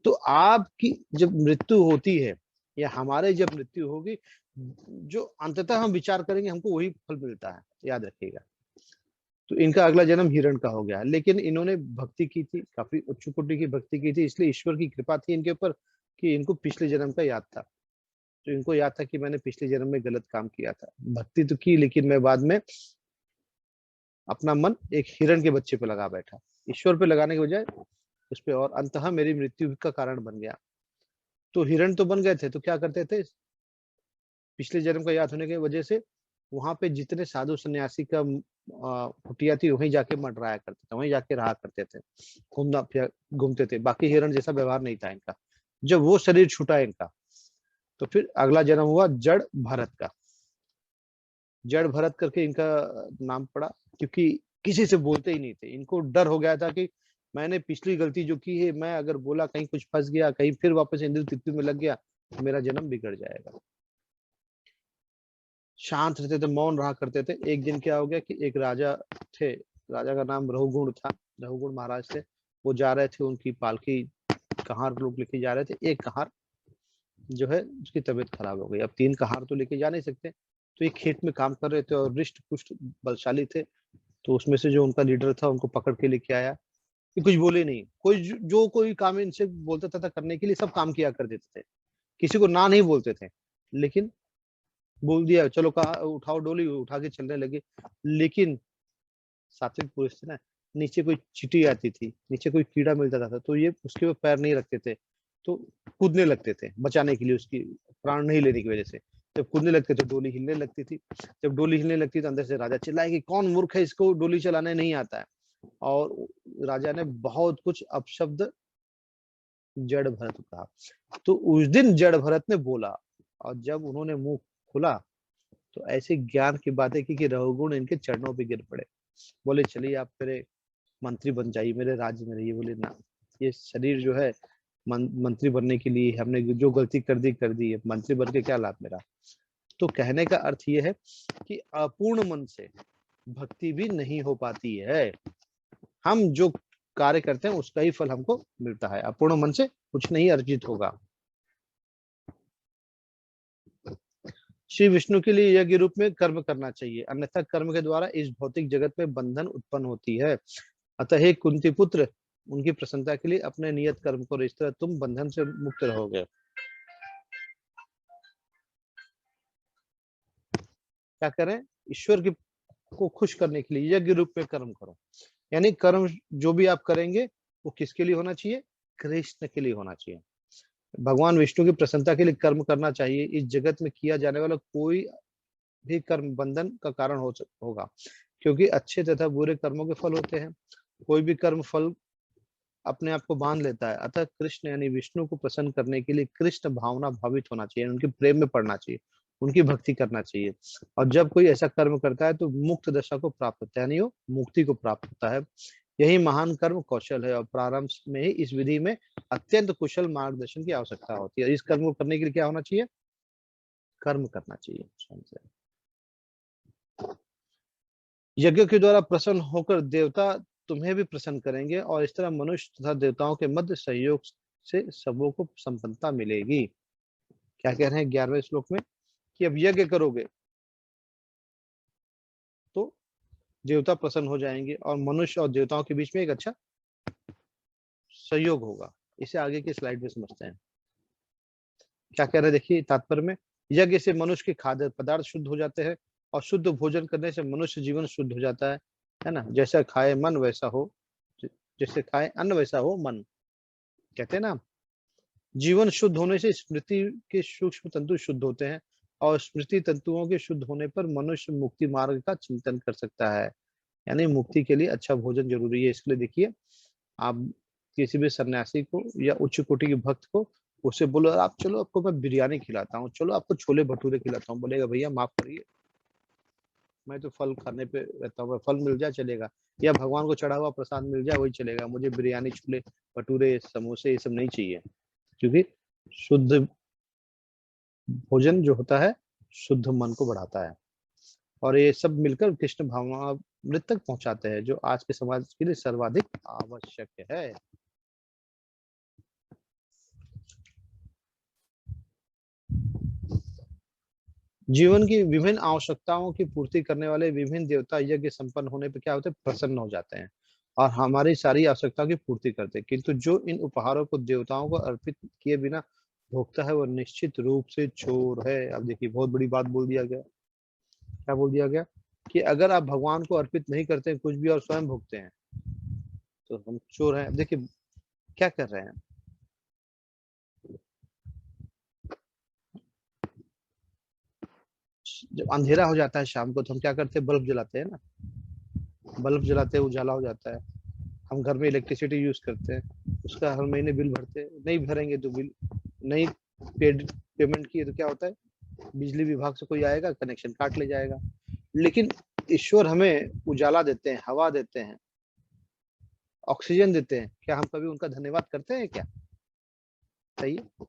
तो आपकी जब मृत्यु होती है, या हमारे जब मृत्यु होगी, जो अंततः हम विचार करेंगे हमको वही फल मिलता है, याद रखिएगा। तो इनका अगला जन्म हिरण का हो गया, लेकिन इन्होंने भक्ति की थी, काफी उच्च कोटि की भक्ति की थी, इसलिए ईश्वर की कृपा थी इनके ऊपर कि इनको पिछले जन्म का याद था। तो इनको याद था कि मैंने पिछले जन्म में गलत काम किया था, भक्ति तो की, लेकिन मैं बाद में अपना मन एक हिरण के बच्चे पे लगा बैठा, ईश्वर पे लगाने के बजाय उस पे, और अंततः मेरी मृत्यु का कारण बन गया। तो हिरण तो बन गए थे, तो क्या करते थे? पिछले जन्म का याद होने की वजह से वहां पे जितने साधु सन्यासी का कुटिया थी, वहीं जाके मंडराया करते थे, वहीं जाके रहा करते थे, घूमते थे। बाकी हिरण जैसा व्यवहार नहीं था इनका। जब वो शरीर छूटा इनका, तो फिर अगला जन्म हुआ जड़ भरत का। जड़ भरत करके इनका नाम पड़ा, क्योंकि किसी से बोलते ही नहीं थे। इनको डर हो गया था कि मैंने पिछली गलती जो की है, मैं अगर बोला, कहीं कुछ फंस गया, कहीं फिर वापस इंद्र तितली में लग गया, तो मेरा जन्म बिगड़ जाएगा। शांत रहते थे, मौन रहा करते थे। एक दिन क्या हो गया कि एक राजा थे, राजा का नाम रघुगुण था, रघुगुण महाराज थे। वो जा रहे थे, उनकी पालकी कहार लोग लेके जा रहे थे। एक कहार जो है उसकी तबीयत खराब हो गई। अब 3 कहार तो लेके जा नहीं सकते, तो ये खेत में काम कर रहे थे और रिष्ट पुष्ट बलशाली थे। तो उसमें से जो उनका लीडर था, उनको पकड़ के लेके आया। ये कुछ बोले नहीं, कोई जो कोई काम इनसे बोलता था करने के लिए, सब काम किया कर देते थे, किसी को ना नहीं बोलते थे। लेकिन बोल दिया, चलो कहा उठाओ डोली, उठा के चलने लगे। लेकिन सात्विक पुरुष थे ना, नीचे कोई चींटी आती थी, नीचे कोई कीड़ा मिलता था, तो ये उसके ऊपर पैर नहीं रखते थे, तो कूदने लगते थे बचाने के लिए, उसकी प्राण नहीं लेने की वजह से। जब कूदने लगते तो डोली हिलने लगती थी। जब डोली हिलने लगती तो अंदर से राजा चिल्लाए कि कौन मूर्ख है, इसको डोली चलाने नहीं आता है। और राजा ने बहुत कुछ अपशब्द जड़ भरत को कहा। तो उस दिन जड़ भरत ने बोला, और जब उन्होंने मुंह खोला, तो ऐसे ज्ञान की बातें की कि रघुगुण इनके चरणों पे गिर पड़े। बोले चलिए आप मेरे मंत्री बन जाइए, मेरे राज्य में रहिए। बोले ना, ये शरीर जो है मंत्री बनने के लिए, हमने जो गलती कर दी है, मंत्री बन के क्या लाभ मेरा। तो कहने का अर्थ ये है कि अपूर्ण मन से भक्ति भी नहीं हो पाती है। हम जो कार्य करते हैं उसका ही फल हमको मिलता है, अपूर्ण मन से कुछ नहीं अर्जित होगा। श्री विष्णु के लिए यज्ञ रूप में कर्म करना चाहिए, अन्यथा कर्म के द्वारा इस भौतिक जगत में बंधन उत्पन्न होती है। अतः हे कुंती पुत्र, उनकी प्रसन्नता के लिए अपने नियत कर्म करो, इस तरह तुम बंधन से मुक्त रहोगे। क्या करें? ईश्वर की को खुश करने के लिए यज्ञ रूप में कर्म करो। यानी कर्म जो भी आप करेंगे वो किसके लिए होना चाहिए? कृष्ण के लिए होना चाहिए। भगवान विष्णु की प्रसन्नता के लिए कर्म करना चाहिए। इस जगत में किया जाने वाला कोई भी कर्म बंधन का कारण होगा, क्योंकि अच्छे तथा बुरे कर्मों के फल होते हैं। कोई भी कर्म फल अपने आप को बांध लेता है। अतः कृष्ण यानी विष्णु को प्रसन्न करने के लिए कृष्ण भावना भावित होना चाहिए, उनके प्रेम में पड़ना चाहिए, उनकी भक्ति करना चाहिए। और जब कोई ऐसा कर्म करता है तो मुक्त दशा को प्राप्त होता है, यानी वो मुक्ति को प्राप्त होता है। यही महान कर्म कौशल है, और प्रारंभ में ही इस विधि में अत्यंत कुशल मार्गदर्शन की आवश्यकता होती है। इस कर्म को करने के लिए क्या होना चाहिए? कर्म करना चाहिए स्वयं से। यज्ञ के द्वारा प्रसन्न होकर देवता तुम्हें भी प्रसन्न करेंगे, और इस तरह मनुष्य तथा देवताओं के मध्य सहयोग से सबों को संपन्नता मिलेगी। क्या कह रहे हैं 11वें श्लोक में कि अब यज्ञ करोगे तो देवता प्रसन्न हो जाएंगे, और मनुष्य और देवताओं के बीच में एक अच्छा सहयोग होगा। इसे आगे की स्लाइड में समझते हैं। क्या कह रहे हैं देखिए तात्पर्य में, यज्ञ से मनुष्य के खाद्य पदार्थ शुद्ध हो जाते हैं और शुद्ध भोजन करने से मनुष्य जीवन शुद्ध हो जाता है ना। जैसा खाए मन वैसा हो, जैसे खाए अन्न वैसा हो मन, कहते हैं ना। जीवन शुद्ध होने से स्मृति के सूक्ष्म तंतु शुद्ध होते हैं और स्मृति तंतुओं के शुद्ध होने पर मनुष्य मुक्ति मार्ग का चिंतन कर सकता है। यानी मुक्ति के लिए अच्छा भोजन जरूरी है। इसलिए देखिए, आप किसी भी सन्यासी को या उच्च कोटि के भक्त को, उससे बोलो आप चलो आपको मैं बिरयानी खिलाता हूँ, चलो आपको छोले भटूरे खिलाता हूँ, बोलेगा भैया माफ करिए, मैं तो फल खाने पे रहता हूँ, फल मिल जाए चलेगा, या भगवान को चढ़ा हुआ प्रसाद मिल जाए वही चलेगा, मुझे बिरयानी छोले भटूरे समोसे ये सब नहीं चाहिए। क्योंकि शुद्ध भोजन जो होता है शुद्ध मन को बढ़ाता है और ये सब मिलकर कृष्ण भावनामृत तक पहुंचाते हैं, जो आज के समाज के लिए सर्वाधिक आवश्यक है। जीवन की विभिन्न आवश्यकताओं की पूर्ति करने वाले विभिन्न देवता यज्ञ संपन्न होने पर क्या होते हैं, प्रसन्न हो जाते हैं और हमारी सारी आवश्यकताओं की पूर्ति करते हैं। किंतु जो इन उपहारों को देवताओं को अर्पित किए बिना भोगता है वो निश्चित रूप से चोर है। अब देखिए बहुत बड़ी बात बोल दिया गया। क्या बोल दिया गया कि अगर आप भगवान को अर्पित नहीं करते कुछ भी और स्वयं भोगते हैं तो हम चोर हैं। देखिए क्या कर रहे हैं, जब अंधेरा हो जाता है शाम को तो हम क्या करते हैं, बल्ब जलाते हैं ना, बल्ब जलाते हैं उजाला हो जाता है। हम घर में इलेक्ट्रिसिटी यूज करते हैं, उसका हर महीने बिल भरते हैं, नहीं भरेंगे तो बिल नहीं पेमेंट किए तो क्या होता है, बिजली विभाग से कोई आएगा कनेक्शन काट ले जाएगा। लेकिन ईश्वर हमें उजाला देते हैं, हवा देते हैं, ऑक्सीजन देते हैं, क्या हम कभी उनका धन्यवाद करते हैं क्या? सही है,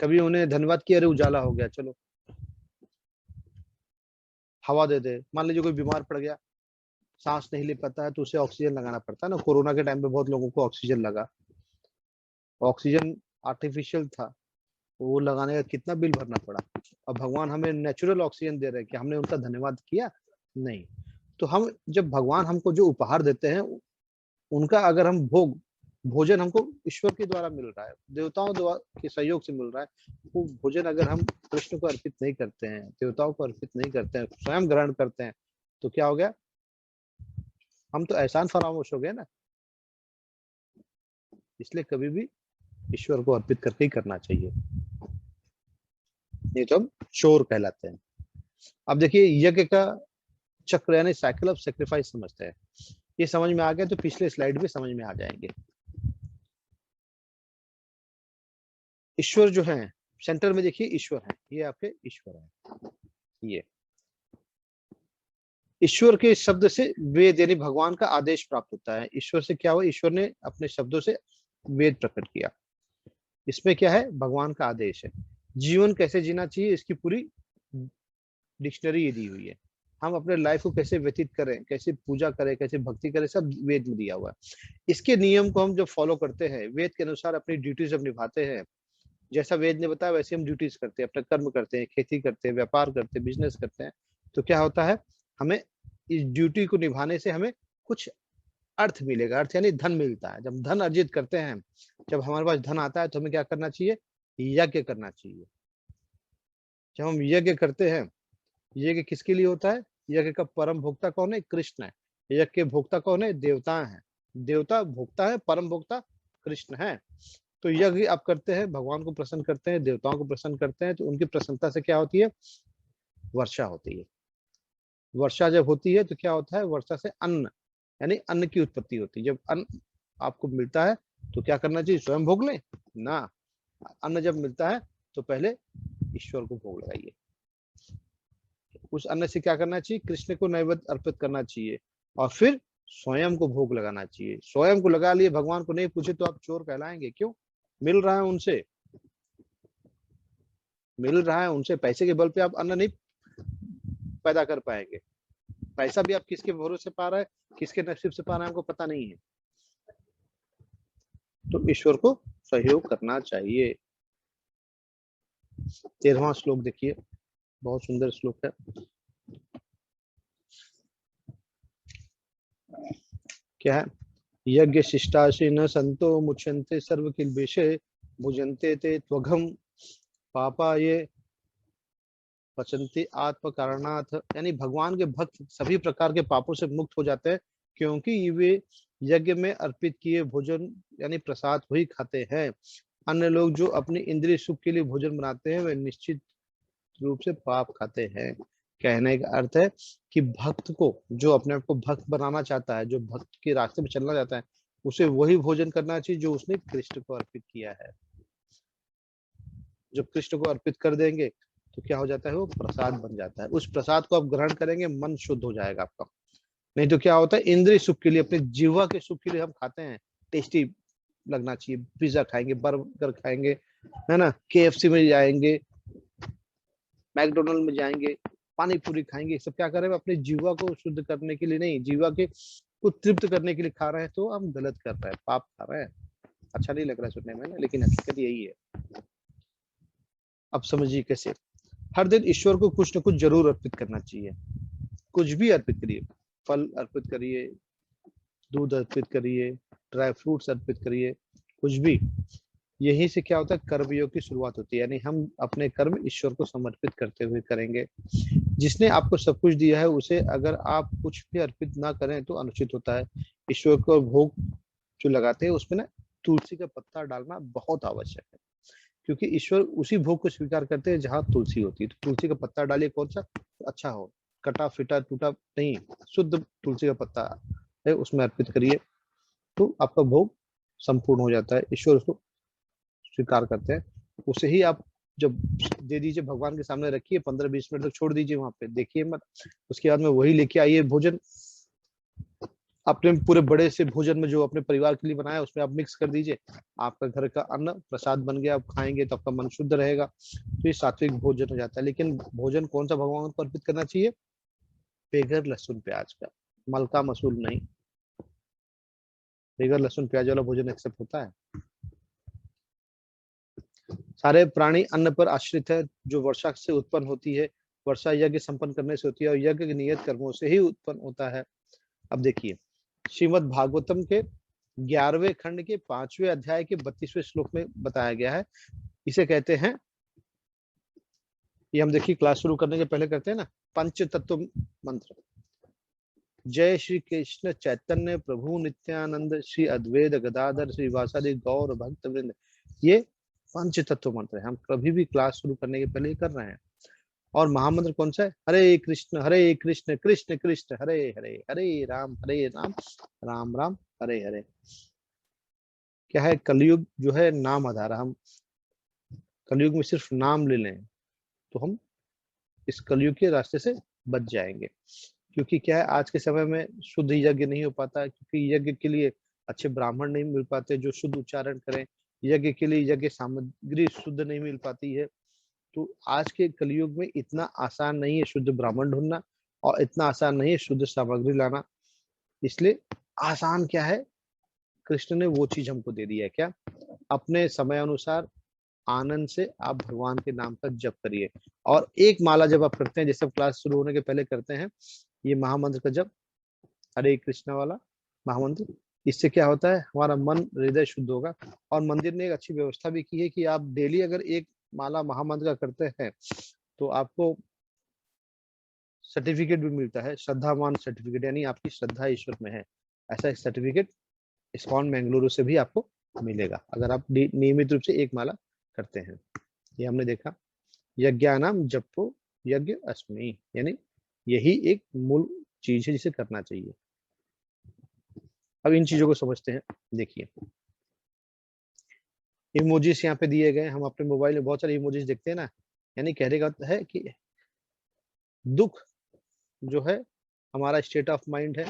कभी उन्हें धन्यवाद किया, अरे उजाला हो गया चलो हवा दे दे। मान लीजिए कोई बीमार पड़ गया, सांस नहीं ले पाता है तो उसे ऑक्सीजन लगाना पड़ता है ना। कोरोना के टाइम पे बहुत लोगों को ऑक्सीजन लगा, ऑक्सीजन आर्टिफिशियल था, वो लगाने का कितना बिल भरना पड़ा। अब भगवान हमें नेचुरल ऑक्सीजन दे रहे हैं कि हमने उनका धन्यवाद किया? नहीं। तो हम जब भगवान हमको जो उपहार देते हैं उनका अगर हम भोजन हमको ईश्वर के द्वारा मिल रहा है, देवताओं द्वारा के सहयोग से मिल रहा है, वो भोजन अगर हम कृष्ण को अर्पित नहीं करते हैं, देवताओं को अर्पित नहीं करते हैं, स्वयं ग्रहण करते हैं, तो क्या हो गया, हम तो एहसान फरामोश हो गए ना। इसलिए कभी भी ईश्वर को अर्पित करके ही करना चाहिए, नहीं तो हम चोर कहलाते हैं। अब देखिए यज्ञ का चक्र यानी साइकिल ऑफ सेक्रीफाइस समझते हैं। ये समझ में आ गया तो पिछले स्लाइड भी समझ में आ जाएंगे। ईश्वर जो है सेंटर में देखिए ईश्वर है, ये आपके ईश्वर है। ये ईश्वर के शब्द से वेद यानी भगवान का आदेश प्राप्त होता है। ईश्वर से क्या हुआ, ईश्वर ने अपने शब्दों से वेद प्रकट किया, इसमें क्या है, भगवान का आदेश है। जीवन कैसे जीना चाहिए इसकी पूरी डिक्शनरी ये दी हुई है। हम अपने लाइफ को कैसे व्यतीत करें, कैसे पूजा करें, कैसे भक्ति करें, सब वेद में दिया हुआ है। इसके नियम को हम जब फॉलो करते हैं, वेद के अनुसार अपनी ड्यूटी जब निभाते हैं, जैसा वेद ने बताया वैसे हम ड्यूटीज करते हैं, अपना कर्म करते हैं, खेती करते हैं, व्यापार करते हैं, बिजनेस करते हैं, तो क्या होता है, हमें इस ड्यूटी को निभाने से हमें कुछ अर्थ मिलेगा। अर्थ यानी धन मिलता है। जब धन अर्जित करते हैं, जब हमारे पास धन आता है तो हमें क्या करना चाहिए, यज्ञ करना चाहिए। जब हम यज्ञ करते हैं, यज्ञ किसके लिए होता है, यज्ञ का परम भोक्ता कौन है, कृष्ण है। यज्ञ के भोक्ता कौन है, देवता है। देवता भोक्ता है, परम भोक्ता कृष्ण है। तो यज्ञ आप करते हैं, भगवान को प्रसन्न करते हैं, देवताओं को प्रसन्न करते हैं, तो उनकी प्रसन्नता से क्या होती है, वर्षा होती है। वर्षा जब होती है तो क्या होता है, वर्षा से अन्न यानी अन्न की उत्पत्ति होती है। जब अन्न आपको मिलता है तो क्या करना चाहिए, स्वयं भोग लें ना। अन्न जब मिलता है तो पहले ईश्वर को भोग लगाइए। उस अन्न से क्या करना चाहिए, कृष्ण को नैवेद्य अर्पित करना चाहिए और फिर स्वयं को भोग लगाना चाहिए। स्वयं को लगा लिए, भगवान को नहीं पूछे तो आप चोर कहलाएंगे। क्यों, मिल रहा है उनसे, मिल रहा है उनसे, पैसे के बल पे आप अन्न नहीं पैदा कर पाएंगे। पैसा भी आप किसके भरोसे पा रहे हैं, किसके नसीब से पा रहे हैं, हमको पता नहीं है। तो ईश्वर को सहयोग करना चाहिए। 13वां श्लोक देखिए, बहुत सुंदर श्लोक है। क्या है, यज्ञ शिष्टाशी न संतो मुच्यन्ते सर्व किल्बिषे भुजन्ते ते त्वघम पापा ये पचंती आत्म कारणार्थ, यानी भगवान के भक्त सभी प्रकार के पापों से मुक्त हो जाते हैं, क्योंकि वे यज्ञ में अर्पित किए भोजन यानी प्रसाद वही खाते हैं। अन्य लोग जो अपनी इंद्रिय सुख के लिए भोजन बनाते हैं वे निश्चित रूप से पाप खाते हैं। कहने का अर्थ है कि भक्त को, जो अपने आप को भक्त बनाना चाहता है, जो भक्त के रास्ते में चलना चाहता है, उसे वही भोजन करना चाहिए जो उसने कृष्ण को अर्पित किया है। जब कृष्ण को अर्पित कर देंगे तो क्या हो जाता है, वो प्रसाद बन जाता है। उस प्रसाद को आप ग्रहण करेंगे, मन शुद्ध हो जाएगा आपका। नहीं तो क्या होता है, इंद्रिय सुख के लिए, अपने जीवा के सुख के लिए हम खाते हैं, टेस्टी लगना चाहिए, पिज्जा खाएंगे, बर्गर खाएंगे, है ना, केएफसी में जाएंगे, मैकडोनल्ड में जाएंगे, पानी पूरी खाएंगे, सब क्या कर रहे हैं, अपने जीवा को शुद्ध करने के लिए नहीं, जीवा के को तृप्त करने के लिए खा रहे हैं, तो हम गलत कर रहे हैं, पाप खा रहे हैं। अच्छा नहीं लग रहा है सुनने में ना, लेकिन हकीकत यही है। अब समझिए कैसे। हर दिन ईश्वर को कुछ न कुछ जरूर अर्पित करना चाहिए। कुछ भी अर्पित करिए, फल अर्पित करिए, दूध अर्पित करिए, ड्राई फ्रूट्स अर्पित करिए, कुछ भी। यही से क्या होता है, कर्मयोग की शुरुआत होती है, यानी हम अपने कर्म ईश्वर को समर्पित करते हुए करेंगे। जिसने आपको सब कुछ दिया है उसे अगर आप कुछ भी अर्पित ना करें तो अनुचित होता है। ईश्वर को भोग जो लगाते हैं उसमें ना तुलसी का पत्ता डालना बहुत आवश्यक है, क्योंकि ईश्वर उसी भोग को स्वीकार करते हैं जहाँ तुलसी होती है। तो तुलसी का पत्ता डालिए, कौन सा अच्छा हो, कटा फिटा टूटा नहीं, शुद्ध तुलसी का पत्ता है उसमें अर्पित करिए, तो आपका भोग संपूर्ण हो जाता है, ईश्वर उसको स्वीकार करते हैं। उसे ही आप जब दे दीजिए, भगवान के सामने रखिए, 15-20 मिनट तक छोड़ दीजिए वहां पे, देखिए मत। उसके बाद में वही लेके आइए भोजन, अपने पूरे बड़े से भोजन में जो अपने परिवार के लिए बनाया उसमें आप मिक्स कर दीजिए, आपका घर का अन्न प्रसाद बन गया, आप खाएंगे तो आपका मन शुद्ध रहेगा, तो ये सात्विक भोजन हो जाता है। लेकिन भोजन कौन सा भगवान को अर्पित करना चाहिए, बेगर लहसुन प्याज का, मलका मसूल नहीं। बेगर लहसुन प्याज वाला भोजन एक्सेप्ट होता है। सारे प्राणी अन्न पर आश्रित है, जो वर्षा से उत्पन्न होती है, वर्षा यज्ञ संपन्न करने से होती है और यज्ञ के नियत कर्मों से ही उत्पन्न होता है। अब देखिए, श्रीमद् भागवतम के 11वें खंड के 5वें अध्याय के 32वें श्लोक में बताया गया है। इसे कहते हैं, ये हम देखिए क्लास शुरू करने के पहले करते हैं ना, पंच तत्व मंत्र। जय श्री कृष्ण चैतन्य प्रभु नित्यानंद, श्री अद्वैत गदाधर श्री वासादि गौर भक्त वृंद। ये पंच तत्व मंत्र है, हम कभी भी क्लास शुरू करने के पहले ही कर रहे हैं। और महामंत्र कौन सा है, हरे कृष्ण कृष्ण कृष्ण हरे हरे, हरे राम राम राम हरे हरे। क्या है, कलयुग जो है नाम आधार, हम कलयुग में सिर्फ नाम ले लें तो हम इस कलयुग के रास्ते से बच जाएंगे। क्योंकि क्या है, आज के समय में शुद्ध यज्ञ नहीं हो पाता, क्योंकि यज्ञ के लिए अच्छे ब्राह्मण नहीं मिल पाते जो शुद्ध उच्चारण करें, यज्ञ के लिए यज्ञ सामग्री शुद्ध नहीं मिल पाती है। तो आज के कलयुग में इतना आसान नहीं है शुद्ध ब्राह्मण ढूंढना, और इतना आसान नहीं है शुद्ध सामग्री लाना। इसलिए आसान क्या है, कृष्ण ने वो चीज हमको दे दी है, क्या, अपने समय अनुसार आनंद से आप भगवान के नाम का जप करिए। और एक माला जब आप करते हैं, जैसे क्लास शुरू होने के पहले करते हैं, ये महामंत्र का जप, हरे कृष्णा वाला महामंत्र, इससे क्या होता है, हमारा मन हृदय शुद्ध होगा। और मंदिर ने एक अच्छी व्यवस्था भी की है कि आप डेली अगर एक माला महामंत्र का करते हैं तो आपको सर्टिफिकेट भी मिलता है, श्रद्धावान सर्टिफिकेट, यानी आपकी श्रद्धा ईश्वर में है, ऐसा एक सर्टिफिकेट इस्कॉन बेंगलुरु से भी आपको मिलेगा अगर आप नियमित रूप से एक माला करते हैं। ये हमने देखा, यज्ञानाम जपो यज्ञ अस्मि, यानी यही एक मूल चीज है जिसे करना चाहिए। अब इन चीजों को समझते हैं। देखिए, इमोजीज यहाँ पे दिए गए, हम अपने मोबाइल में बहुत सारे इमोजीज देखते हैं ना, यानी कहने का है कि दुख जो है हमारा स्टेट ऑफ माइंड है,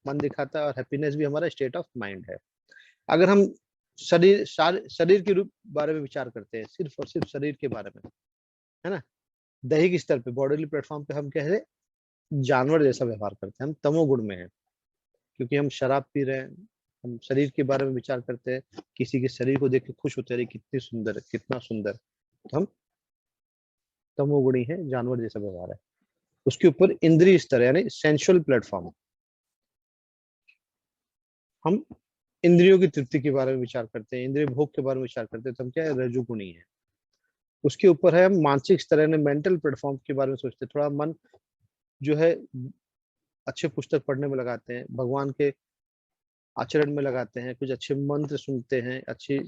मन दिखाता है, और हैप्पीनेस भी हमारा स्टेट ऑफ माइंड है। अगर हम शरीर के रूप बारे में विचार करते हैं, सिर्फ और सिर्फ शरीर के बारे में, है ना, दैहिक स्तर पे, बॉडीली प्लेटफॉर्म पे हम कह रहे जानवर जैसा व्यवहार करते हैं, हम तमोगुण में हैं, क्योंकि हम शराब पी रहे हैं। हम शरीर के बारे में विचार करते हैं, किसी के शरीर को देख के खुश होते हैं, कितनी सुंदर है, कितना सुंदर, तो हम तमोगुणी है, जानवर जैसा व्यवहार है। उसके ऊपर इंद्रिय स्तर यानी सेंसुअल प्लेटफॉर्म, हम इंद्रियों की तृप्ति के बारे में विचार करते हैं, इंद्रिय भोग के बारे में विचार करते हैं, तो हम क्या है, रजोगुणी है। उसके ऊपर है हम मानसिक स्तर यानी मेंटल प्लेटफॉर्म के बारे में सोचते हैं। थोड़ा मन जो है अच्छे पुस्तक पढ़ने में लगाते हैं, भगवान के आचरण में लगाते हैं, कुछ अच्छे मंत्र सुनते हैं, अच्छी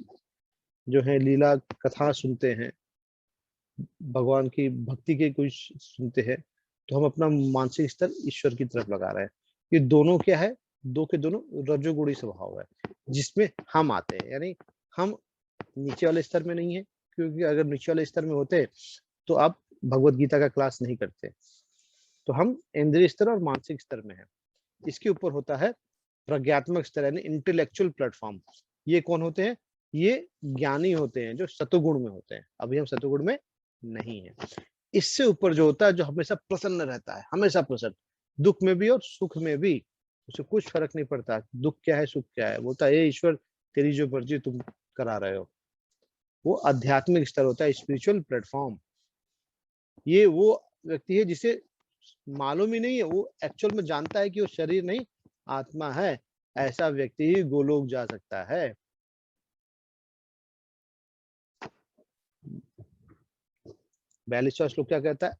जो है लीला कथा सुनते हैं, भगवान की भक्ति के कुछ सुनते हैं, तो हम अपना मानसिक स्तर ईश्वर की तरफ लगा रहे हैं। ये दोनों क्या है, दो के दोनों रजोगुणी स्वभाव है, जिसमें हम आते हैं। यानी हम नीचे वाले स्तर में नहीं है, क्योंकि अगर नीचे वाले स्तर में होते तो आप भगवत गीता का क्लास नहीं करते। तो हम इंद्रिय स्तर और मानसिक स्तर में है। इसके ऊपर होता है प्रज्ञात्मक स्तर यानी इंटेलेक्चुअल प्लेटफॉर्म। ये कौन होते हैं? ये ज्ञानी होते हैं जो सतुगुण में होते हैं। अभी हम सतुगुण में नहीं है। इससे ऊपर जो होता है, जो हमेशा प्रसन्न रहता है, हमेशा प्रसन्न, दुख में भी और सुख में भी, उसे कुछ फर्क नहीं पड़ता दुख क्या है सुख क्या है, बोलता है ईश्वर तेरी जो मर्जी तुम करा रहे हो। वो आध्यात्मिक स्तर होता है, स्पिरिचुअल प्लेटफॉर्म। ये वो व्यक्ति है जिसे मालूम ही नहीं है, वो एक्चुअल में जानता है कि वो शरीर नहीं आत्मा है। ऐसा व्यक्ति ही गोलोक जा सकता है। 42वां श्लोक क्या कहता है?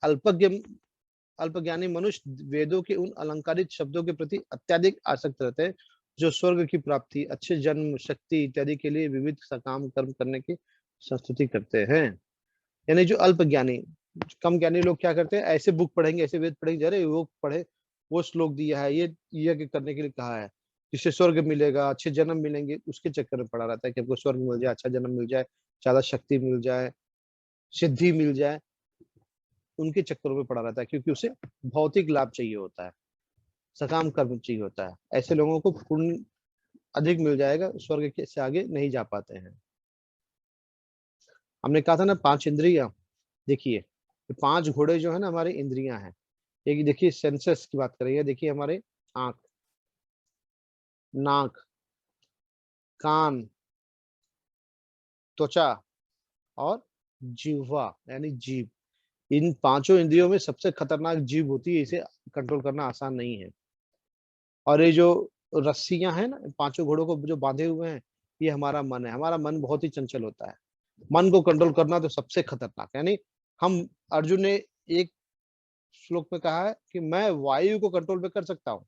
अल्पज्ञानी मनुष्य वेदों के उन अलंकारित शब्दों के प्रति अत्यधिक आसक्त रहते हैं जो स्वर्ग की प्राप्ति, अच्छे जन्म, शक्ति इत्यादि के लिए विविध सकाम कर्म करने की संस्तुति करते हैं। यानी जो अल्पज्ञानी, कम ज्ञानी लोग क्या करते हैं, ऐसे बुक पढ़ेंगे, ऐसे वेद पढ़ेंगे, अरे वो पढ़े, वो श्लोक दिया है, ये यज्ञ करने के लिए कहा है, जिससे स्वर्ग मिलेगा, अच्छे जन्म मिलेंगे, उसके चक्कर में पड़ा रहता है कि हमको स्वर्ग मिल जाए, अच्छा जन्म मिल जाए, ज्यादा शक्ति मिल जाए, सिद्धि मिल जाए। उनके चक्करों में पड़ा रहता है, क्योंकि उसे भौतिक लाभ चाहिए होता है, सकाम कर्म चाहिए होता है। ऐसे लोगों को पुण्य अधिक मिल जाएगा, स्वर्ग के से आगे नहीं जा पाते हैं। हमने कहा था ना 5 इंद्रियां। देखिए, ये 5 घोड़े जो है ना हमारी इंद्रियां हैं। एक देखिए सेंसस की बात करेंगे, देखिए हमारे आंख, नाक, कान, त्वचा और जिह्वा यानी जीभ। इन पांचों इंद्रियों में सबसे खतरनाक जीभ होती है, इसे कंट्रोल करना आसान नहीं है। और ये जो रस्सियां हैं ना, पांचों घोड़ों को जो बांधे हुए हैं, ये हमारा मन है। हमारा मन बहुत ही चंचल होता है, मन को कंट्रोल करना तो सबसे खतरनाक। यानी हम, अर्जुन ने एक श्लोक में कहा है कि मैं वायु को कंट्रोल में कर सकता हूँ,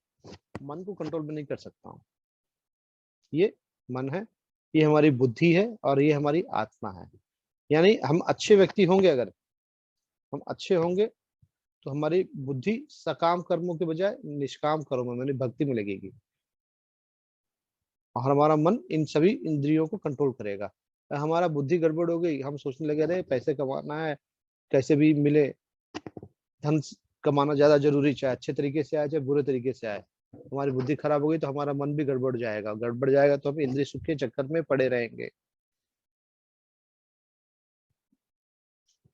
मन को कंट्रोल में नहीं कर सकता हूँ। ये मन है, ये हमारी बुद्धि है और ये हमारी आत्मा है। यानी हम अच्छे व्यक्ति होंगे, अगर हम अच्छे होंगे तो हमारी बुद्धि सकाम कर्मों के बजाय निष्काम कर्मों में, भक्ति में लगेगी, और हमारा मन इन सभी इंद्रियों को कंट्रोल करेगा। हमारा बुद्धि गड़बड़ हो गई, हम सोचने लगे रहे पैसे कमाना है, कैसे भी मिले, धन कमाना ज्यादा जरूरी, चाहे अच्छे तरीके से आए चाहे बुरे तरीके से आए। हमारी बुद्धि खराब हो गई तो हमारा मन भी गड़बड़ जाएगा, गड़बड़ जाएगा तो हम इंद्रिय सुख के चक्कर में पड़े रहेंगे,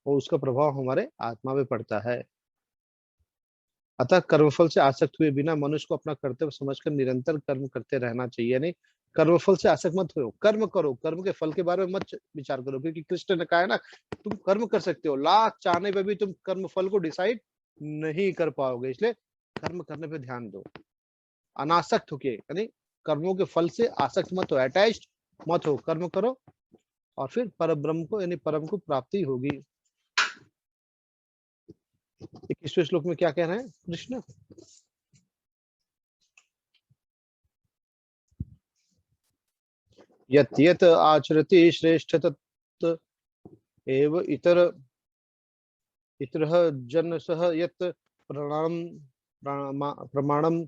और उसका प्रभाव हमारे आत्मा पे पड़ता है। अतः कर्मफल से आसक्त हुए बिना मनुष्य को अपना कर्तव्य समझकर निरंतर कर्म करते रहना चाहिए। यानी कर्मफल से आसक्त मत हो, कर्म करो, कर्म के फल के बारे में मत विचार करो, क्योंकि कृष्ण ने कहा है ना, तुम कर्म कर सकते हो, लाख चाहने पे भी तुम कर्म फल को डिसाइड नहीं कर पाओगे, इसलिए कर्म करने पे ध्यान दो, अनासक्त होके, यानी कर्मों के फल से आसक्त मत हो, अटैच्ड मत हो, कर्म करो और फिर पर ब्रह्म को यानी परम को प्राप्ति होगी। 21वें श्लोक में क्या कह रहे हैं कृष्ण? यत् यत् आचरति श्रेष्ठ तत् एव इतरः जनसः यत् प्रमाणम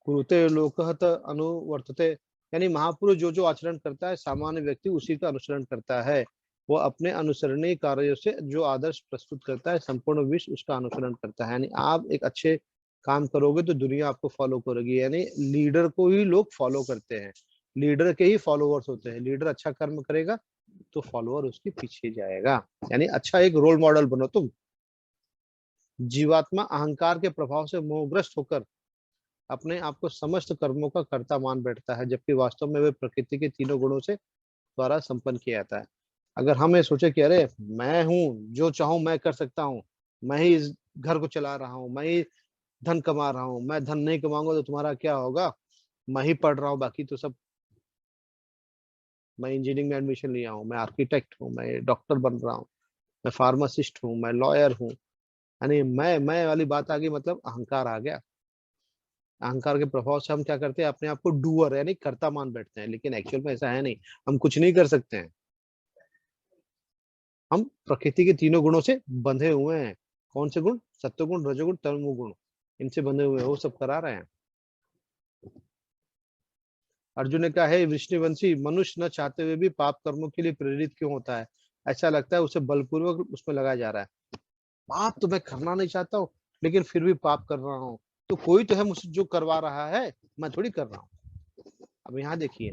कुरुते लोकः त अनुवर्तते। यानी महापुरुष जो जो आचरण करता है, सामान्य व्यक्ति उसी का अनुसरण करता है। वो अपने अनुसरणीय कार्यों से जो आदर्श प्रस्तुत करता है, संपूर्ण विश्व उसका अनुसरण करता है। यानी आप एक अच्छे काम करोगे तो दुनिया आपको फॉलो करेगी। यानी लीडर को ही लोग फॉलो करते हैं, लीडर के ही फॉलोअर्स होते हैं। लीडर अच्छा कर्म करेगा तो फॉलोअर उसके पीछे जाएगा। यानी अच्छा एक रोल मॉडल बनो तुम। जीवात्मा अहंकार के प्रभाव से मोहग्रस्त होकर अपने आप को समस्त कर्मों का कर्ता मान बैठता है, जबकि वास्तव में वे प्रकृति के तीनों गुणों से द्वारा संपन्न किया जाता है। अगर हम ये सोचे कि अरे मैं हूँ, जो चाहूं मैं कर सकता हूँ, मैं ही इस घर को चला रहा हूँ, मैं ही धन कमा रहा हूँ, मैं धन नहीं कमाऊंगा तो तुम्हारा क्या होगा, मैं ही पढ़ रहा हूँ, बाकी तो सब, मैं इंजीनियरिंग में एडमिशन लिया हूँ, मैं आर्किटेक्ट हूँ, मैं डॉक्टर बन रहा हूँ, मैं फार्मासिस्ट हूँ, मैं लॉयर हूँ, यानी मैं वाली बात आ गई, मतलब अहंकार आ गया। अहंकार के प्रभाव से हम क्या करते हैं, अपने आप को डूअर यानी कर्ता मान बैठते हैं, लेकिन एक्चुअल में ऐसा है नहीं। हम कुछ नहीं कर सकते हैं। हम प्रकृति के तीनों गुणों से बंधे हुए हैं। कौन से गुण? सत्वगुण, रजोगुण, तमोगुण, इनसे बंधे हुए हैं, वो सब करा रहे हैं। अर्जुन ने कहा, है विष्णुवंशी, मनुष्य न चाहते हुए भी पाप कर्मों के लिए प्रेरित क्यों होता है? ऐसा लगता है उसे बलपूर्वक उसमें लगाया जा रहा है। पाप तो मैं करना नहीं चाहता हूँ, लेकिन फिर भी पाप कर रहा हूँ। तो कोई तो है मुझसे जो करवा रहा है, मैं थोड़ी कर रहा हूँ। अब यहाँ देखिए,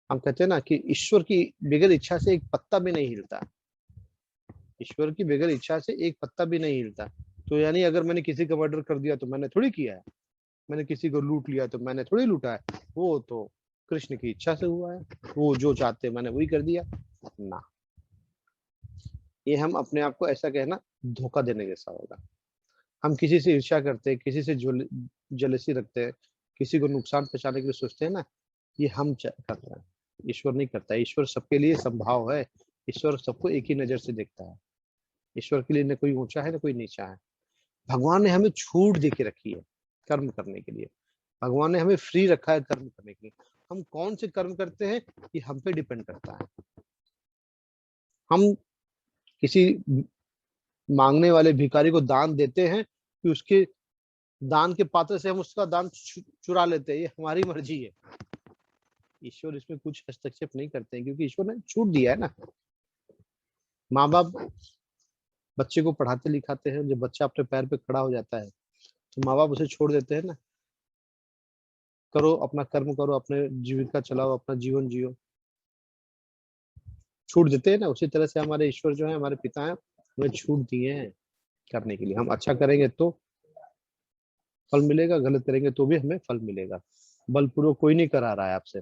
हम कहते हैं ना कि ईश्वर की बगैर इच्छा से एक पत्ता भी नहीं हिलता। ईश्वर की बगैर इच्छा से एक पत्ता भी नहीं हिलता। तो यानी अगर मैंने किसी का मर्डर कर दिया तो मैंने थोड़ी किया है। मैंने किसी को लूट लिया तो मैंने थोड़ी लूटा है। वो तो कृष्ण की इच्छा से हुआ है। वो जो चाहते मैंने वही कर दिया ना। ये हम अपने आप को ऐसा कहना धोखा देने जैसा होगा। हम किसी से ईर्ष्या करते हैं, किसी से जलसी रखते हैं, किसी को नुकसान पहुंचाने के लिए सोचते हैं ना, ये हम कर रहे हैं। ईश्वर नहीं करता। ईश्वर सबके लिए संभाव है। ईश्वर सबको एक ही नजर से देखता है। ईश्वर के लिए न कोई ऊंचा है न कोई नीचा है। भगवान ने हमें छूट दे के रखी है कर्म करने के लिए। भगवान ने हमें फ्री रखा है कर्म करने के लिए। हम कौन से कर्म करते हैं ये हम पे डिपेंड करता है। हम किसी मांगने वाले भिखारी को दान देते हैं कि उसके दान के पात्र से हम उसका दान चुरा लेते हैं, ये हमारी मर्जी है। ईश्वर इसमें कुछ हस्तक्षेप नहीं करते हैं, क्योंकि ईश्वर ने छूट दिया है ना। माँ बाप बच्चे को पढ़ाते लिखाते हैं, जब बच्चा अपने पैर पे खड़ा हो जाता है तो माँ बाप उसे छोड़ देते हैं ना, करो अपना कर्म करो, अपने जीविका चलाओ, अपना जीवन जियो, छूट देते हैं ना। उसी तरह से हमारे ईश्वर जो है, हमारे पिता हैं, हमें छूट दिए हैं करने के लिए। हम अच्छा करेंगे तो फल मिलेगा, गलत करेंगे तो भी हमें फल मिलेगा। बलपूर्वक कोई नहीं करा रहा है आपसे।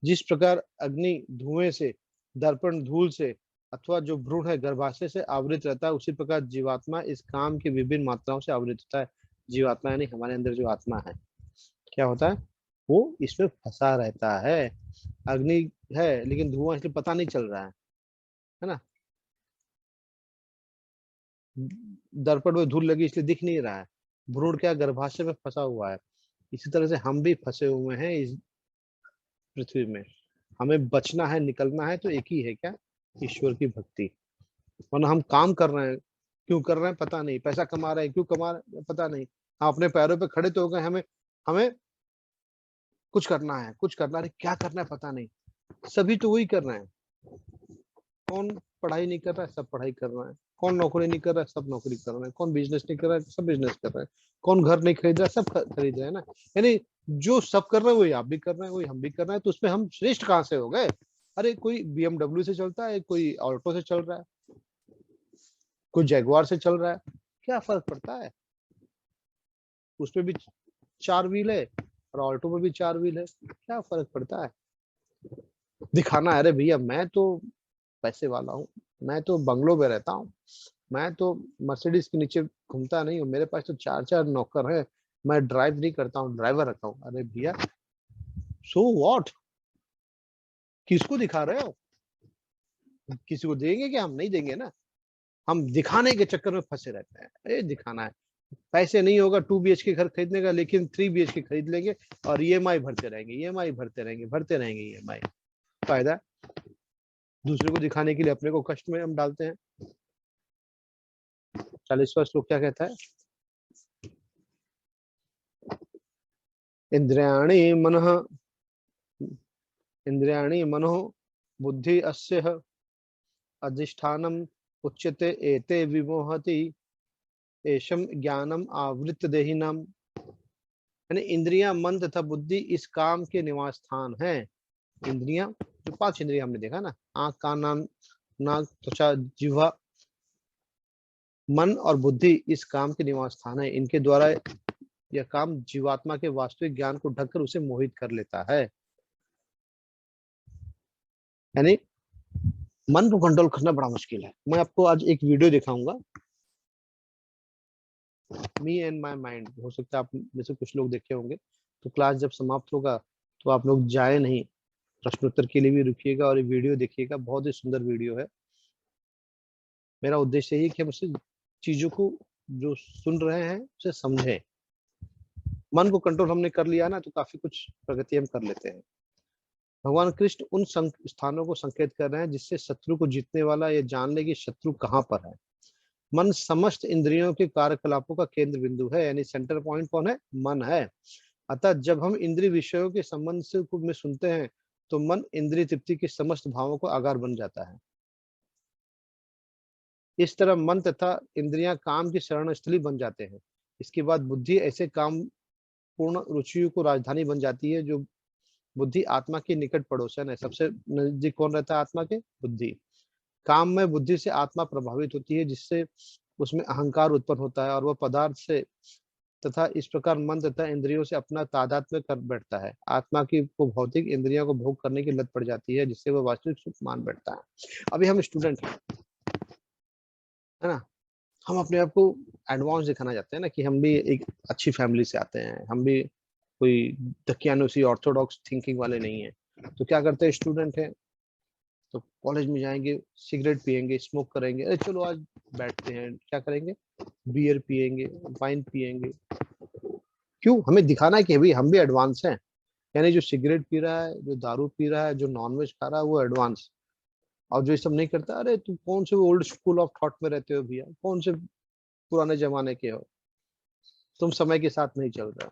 जिस प्रकार अग्नि धुएं से, दर्पण धूल से, अथवा जो भ्रूण है गर्भाशय से आवृत रहता है, उसी प्रकार जीवात्मा इस काम की विभिन्न मात्राओं से आवृत होता है। जीवात्मा यानी हमारे अंदर जो आत्मा है, क्या होता है, वो इसमें फंसा रहता है। अग्नि है लेकिन धुआं इसलिए पता नहीं चल रहा है ना। दर्पण में धूल लगी इसलिए दिख नहीं रहा है। भ्रूण क्या, गर्भाशय में फंसा हुआ है। इसी तरह से हम भी फंसे हुए हैं इस पृथ्वी में। हमें बचना है, निकलना है, तो एक ही है, क्या, ईश्वर की भक्ति। वरना हम काम कर रहे हैं, क्यों कर रहे हैं पता नहीं, पैसा कमा रहे हैं, क्यों कमा रहे हैं पता नहीं। हम अपने पैरों पे खड़े तो हो गए, हमें हमें कुछ करना है, कुछ करना है, क्या करना है पता नहीं। सभी तो वही कर रहे हैं। कौन पढ़ाई नहीं कर रहा है? सब पढ़ाई कर रहे हैं। कौन नौकरी नहीं कर रहा है? सब नौकरी कर रहे हैं। कौन बिजनेस नहीं कर रहा है? सब बिजनेस कर रहे हैं। कौन घर नहीं खरीद रहा है? सब खरीद रहे हैं ना। यानी जो सब कर रहे हैं वही आप भी कर रहे हैं, वही हम भी कर रहे हैं। तो उसमें हम श्रेष्ठ कहाँ से हो गए? अरे कोई BMW से चलता है, कोई ऑल्टो से चल रहा है, कोई जैगुआर से चल रहा है, क्या फर्क पड़ता है? उसमें भी 4 व्हील है और ऑल्टो में भी 4 व्हील है, क्या फर्क पड़ता है? दिखाना है, अरे भैया मैं तो पैसे वाला हूँ, मैं तो बंगलों में रहता हूँ, मैं तो मर्सिडीज के नीचे घूमता नहीं हूँ, मेरे पास तो 4 4 नौकर है, मैं ड्राइव नहीं करता हूँ, ड्राइवर रखा हूँ। अरे भैया, सो व्हाट? किसको दिखा रहे हो? किसी को देंगे क्या? हम नहीं देंगे ना। हम दिखाने के चक्कर में फंसे रहते हैं। अरे दिखाना है, पैसे नहीं होगा 2 BHK घर खरीदने का, लेकिन 3 BHK खरीद लेंगे और EMI भरते रहेंगे, EMI भरते रहेंगे, भरते रहेंगे EMI। फायदा? दूसरे को दिखाने के लिए अपने को कष्ट में हम डालते हैं। 40वां श्लोक क्या कहता है? इंद्रियाणि मनः, इंद्रियाणि मनो बुद्धि अस्य अधिष्ठानम उच्यते एते विमोहति एषम ज्ञानम आवृत देहिनम। यानी इंद्रियां, मन तथा बुद्धि इस काम के निवास स्थान है। इंद्रियां, जो 5 इंद्रियां हमने देखा ना, आंख, कान, नाक, त्वचा, जिह्वा, मन और बुद्धि इस काम के निवास स्थान है। इनके द्वारा यह काम जीवात्मा के वास्तविक ज्ञान को ढककर उसे मोहित कर लेता है। यानी मन को कंट्रोल करना बड़ा मुश्किल है। मैं आपको आज एक वीडियो दिखाऊंगा, मी एंड माय माइंड। हो सकता है आप में से कुछ लोग देखे होंगे। तो क्लास जब समाप्त होगा तो आप लोग जाए नहीं, प्रश्नोत्तर के लिए भी रुकिएगा और ये वीडियो देखिएगा। बहुत ही सुंदर वीडियो है। मेरा उद्देश्य यही है कि हम उसे चीजों को जो सुन रहे हैं उसे समझें। मन को कंट्रोल हमने कर लिया ना तो काफी कुछ प्रगति हम कर लेते हैं। भगवान कृष्ण उन स्थानों को संकेत कर रहे हैं जिससे शत्रु को जीतने वाला ये जान ले कि शत्रु कहाँ पर है। मन समस्त इंद्रियों के कार्यकलापों का केंद्र बिंदु है, यानी सेंटर पॉइंट कौन है? मन है। अतः जब हम इंद्रिय विषयों के संबंध से में सुनते हैं तो मन इंद्रिय तृप्ति के समस्त भावों को आगार बन जाता है। इस तरह मन तथा इंद्रियां काम की शरण स्थली बन जाते हैं। इसके बाद बुद्धि ऐसे काम पूर्ण रुचियों को राजधानी बन जाती है। जो बुद्धि आत्मा की निकट पड़ोसन है। सबसे नजदीक कौन रहता है आत्मा के? बुद्धि। काम में बुद्धि से आत्मा प्रभावित होती है, जिससे उसमें अहंकार उत्पन्न होता है और वह पदार्थ से तथा इस प्रकार मन तथा इंद्रियों से अपना तादात्म्य कर बैठता है। आत्मा की को भौतिक इंद्रियों को भोग करने की लत पड़ जाती है, जिससे वह वास्तविक सुख मान बैठता है। अभी हम स्टूडेंट हैं, है ना? हम अपने आप को एडवांस दिखाना चाहते हैं ना, कि हम भी एक अच्छी फैमिली से आते हैं, हम भी कोई दकियानुसी ऑर्थोडॉक्स थिंकिंग वाले नहीं है। तो क्या करते हैं? स्टूडेंट हैं तो कॉलेज में जाएंगे, सिगरेट पियेंगे, स्मोक करेंगे। अरे चलो आज बैठते हैं, क्या करेंगे? बियर पियेंगे, वाइन पियेंगे। क्यों? हमें दिखाना है कि भाई हम भी एडवांस हैं। यानी जो सिगरेट पी रहा है, जो दारू पी रहा है, जो नॉनवेज खा रहा है, वो एडवांस। और जो ये सब नहीं करता, अरे तुम कौन से ओल्ड स्कूल ऑफ थॉट में रहते हो भैया, कौन से पुराने जमाने के हो, तुम समय के साथ नहीं चल रहे हो।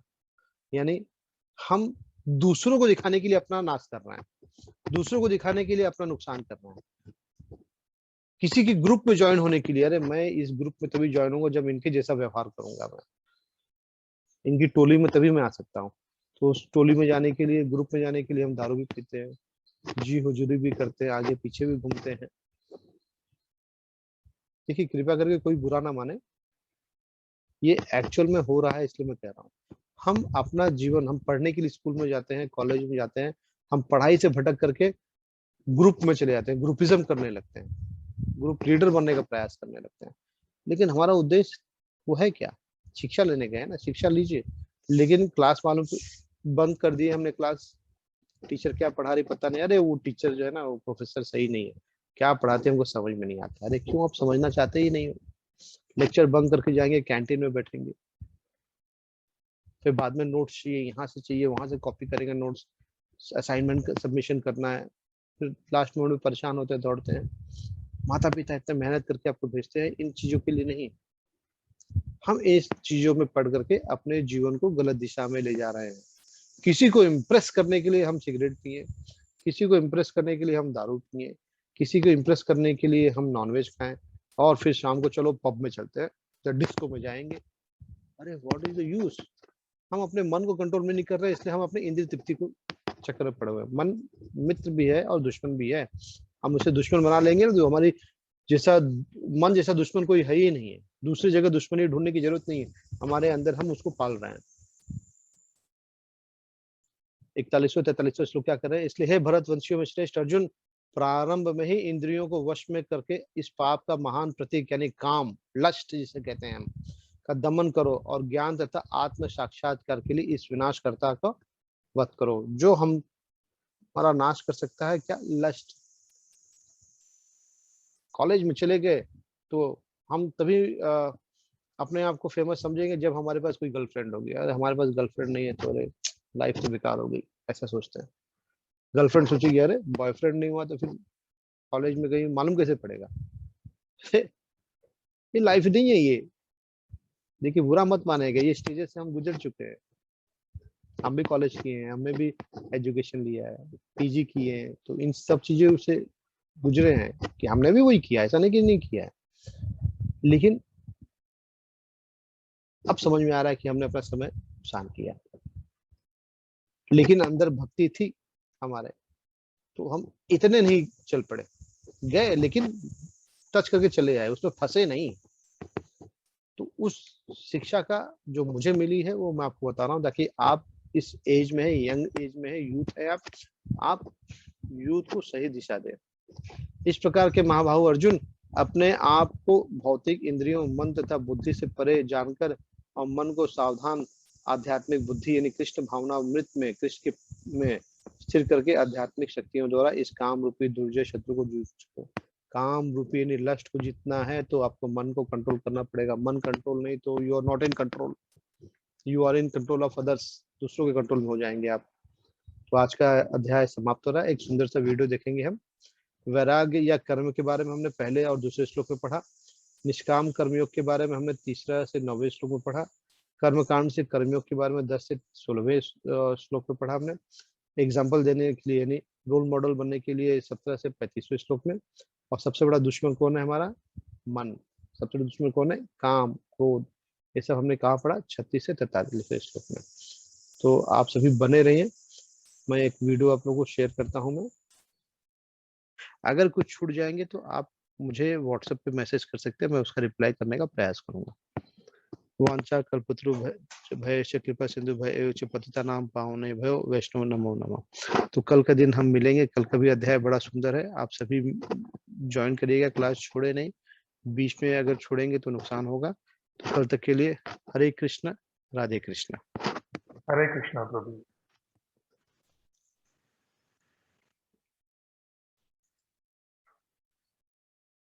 यानी हम दूसरों को दिखाने के लिए अपना नाश कर रहे हैं, दूसरों को दिखाने के लिए अपना नुकसान कर रहे हैं, किसी के ग्रुप में ज्वाइन होने के लिए। अरे मैं इस ग्रुप में तभी ज्वाइन होऊंगा जब इनके जैसा व्यवहार करूंगा, मैं इनकी टोली में तभी मैं आ सकता हूँ। तो उस टोली में जाने के लिए, ग्रुप में जाने के लिए हम दारू भी पीते हैं, जी हुजूरी भी करते हैं, आगे पीछे भी घूमते हैं। देखिए कृपया करके कोई बुरा ना माने, ये एक्चुअल में हो रहा है, इसलिए मैं कह रहा हूँ। हम अपना जीवन, हम पढ़ने के लिए स्कूल में जाते हैं, कॉलेज में जाते हैं, हम पढ़ाई से भटक करके ग्रुप में चले जाते हैं, ग्रुपिज्म करने लगते हैं, ग्रुप लीडर बनने का प्रयास करने लगते हैं। लेकिन हमारा उद्देश्य वो है क्या? शिक्षा लेने गए हैं ना, शिक्षा लीजिए। लेकिन क्लास वालों को बंक कर दिए हमने क्लास, टीचर क्या पढ़ा रही पता नहीं, अरे वो टीचर जो है ना, वो प्रोफेसर सही नहीं है, क्या पढ़ाते हैं हमको समझ में नहीं आता। अरे क्यों? आप समझना चाहते ही नहीं हो। लेक्चर बंक करके जाएंगे, कैंटीन में बैठेंगे, फिर बाद में नोट्स चाहिए, यहाँ से चाहिए, वहां से कॉपी करेंगे नोट्स, असाइनमेंट सबमिशन करना है, फिर लास्ट मोमेंट में परेशान होते हैं, दौड़ते हैं। माता पिता इतने मेहनत करके आपको भेजते हैं इन चीजों के लिए नहीं। हम इस चीजों में पढ़ करके अपने जीवन को गलत दिशा में ले जा रहे हैं। किसी को इम्प्रेस करने के लिए हम सिगरेट पिए, किसी को इम्प्रेस करने के लिए हम दारू पिए, किसी को इम्प्रेस करने के लिए हम नॉनवेज खाएं, और फिर शाम को चलो पब में चलते हैं, तो डिस्को में जाएंगे। अरे व्हाट इज द यूज? हम अपने मन को कंट्रोल में नहीं कर रहे, इसलिए हम अपने इंद्रिय तृप्ति को चक्कर में पड़े हुए हैं। मन मित्र भी है और दुश्मन भी है। हम उसे दुश्मन बना लेंगे ना, जो हमारी जैसा मन जैसा दुश्मन कोई है ही नहीं है। दूसरी जगह दुश्मनी ढूंढने की जरूरत नहीं है, हमारे अंदर हम उसको पाल रहे हैं। 41वें 43वें श्लोक क्या कर रहे हैं? इसलिए हे भरत वंशियों में श्रेष्ठ अर्जुन, प्रारंभ में ही इंद्रियों को वश में करके इस पाप का महान प्रतीक यानी काम, लस्ट जिसे कहते हैं हम, का दमन करो और ज्ञान तथा आत्म साक्षात्कार के लिए इस विनाशकर्ता का वध करो। जो हम हमारा नाश कर सकता है क्या? लस्ट। कॉलेज में चले गए तो हम तभी अपने आप को फेमस समझेंगे जब हमारे पास कोई गर्लफ्रेंड होगी। अरे हमारे पास गर्लफ्रेंड नहीं है तो अरे लाइफ तो बेकार हो गई, ऐसा सोचते हैं। गर्लफ्रेंड सोचेगी अरे बॉयफ्रेंड नहीं हुआ तो फिर कॉलेज में गई मालूम कैसे पड़ेगा। ये लाइफ नहीं है ये। देखिए बुरा मत मानेगा, ये स्टेजेस से हम गुजर चुके हैं। हम भी कॉलेज किए हैं, हमने भी एजुकेशन लिया है, पीजी किए हैं, तो इन सब चीजों से गुजरे हैं कि हमने भी वही किया, ऐसा नहीं कि नहीं किया है। लेकिन अब समझ में आ रहा है कि हमने अपना समय नुकसान किया, लेकिन अंदर भक्ति थी हमारे, तो हम इतने नहीं चल पड़े, गए लेकिन टच करके चले आए, उसमें फंसे नहीं। तो उस शिक्षा का जो मुझे मिली है वो मैं आपको बता रहा हूँ, ताकि आप इस एज में है, यंग एज में है, यूथ है, आप यूथ को सही दिशा दें। इस प्रकार के महाबाहु अर्जुन, अपने आप को भौतिक इंद्रियों, मन तथा बुद्धि से परे जानकर और मन को सावधान आध्यात्मिक बुद्धि यानी कृष्ण भावना मृत में, कृष्ण के में स्थिर करके आध्यात्मिक शक्तियों द्वारा इस काम रूपी दुर्जय शत्रु को जूझ सको। काम रूपी यानी लस्ट को जीतना है तो आपको मन को कंट्रोल करना पड़ेगा। मन कंट्रोल नहीं तो you are not in control, you are in control of others, दूसरों के कंट्रोल में हो जाएंगे आप। तो आज का अध्याय समाप्त हो रहा है। एक सुंदर सा वीडियो देखेंगे हम। वैराग्य या कर्म के बारे में हमने पहले और दूसरे श्लोक में पढ़ा। निष्काम कर्मयोग के बारे में हमने 3 से 9वें श्लोक में पढ़ा। कर्मकांड से कर्मयोग के बारे में 10 से 16वें श्लोक में पढ़ा हमने। एग्जाम्पल देने के लिए यानी रोल मॉडल बनने के लिए 17 से 35वें श्लोक में। और सबसे बड़ा दुश्मन कौन है हमारा? मन। सबसे बड़ा दुश्मन कौन है? काम, क्रोध। ये सब हमने कहाँ पढ़ा? 36 से 43वें श्लोक में। तो आप सभी बने रहिए। मैं एक वीडियो आप लोगों को शेयर करता हूँ। मैं अगर कुछ छूट जाएंगे तो आप मुझे व्हाट्सएप पे मैसेज कर सकते हैं, मैं उसका रिप्लाई करने का प्रयास करूंगा। वांछा कल्पतरु भयश्च कृपा सिंधु भयेष पतितानां पावने भयो वैष्णव नमो नमः। तो कल का दिन हम मिलेंगे। कल का भी अध्याय बड़ा सुंदर है, आप सभी ज्वाइन करिएगा, क्लास छोड़े नहीं। बीच में अगर छोड़ेंगे तो नुकसान होगा। तो कल तक के लिए हरे कृष्ण, राधे कृष्ण। हरे कृष्णा प्रभु।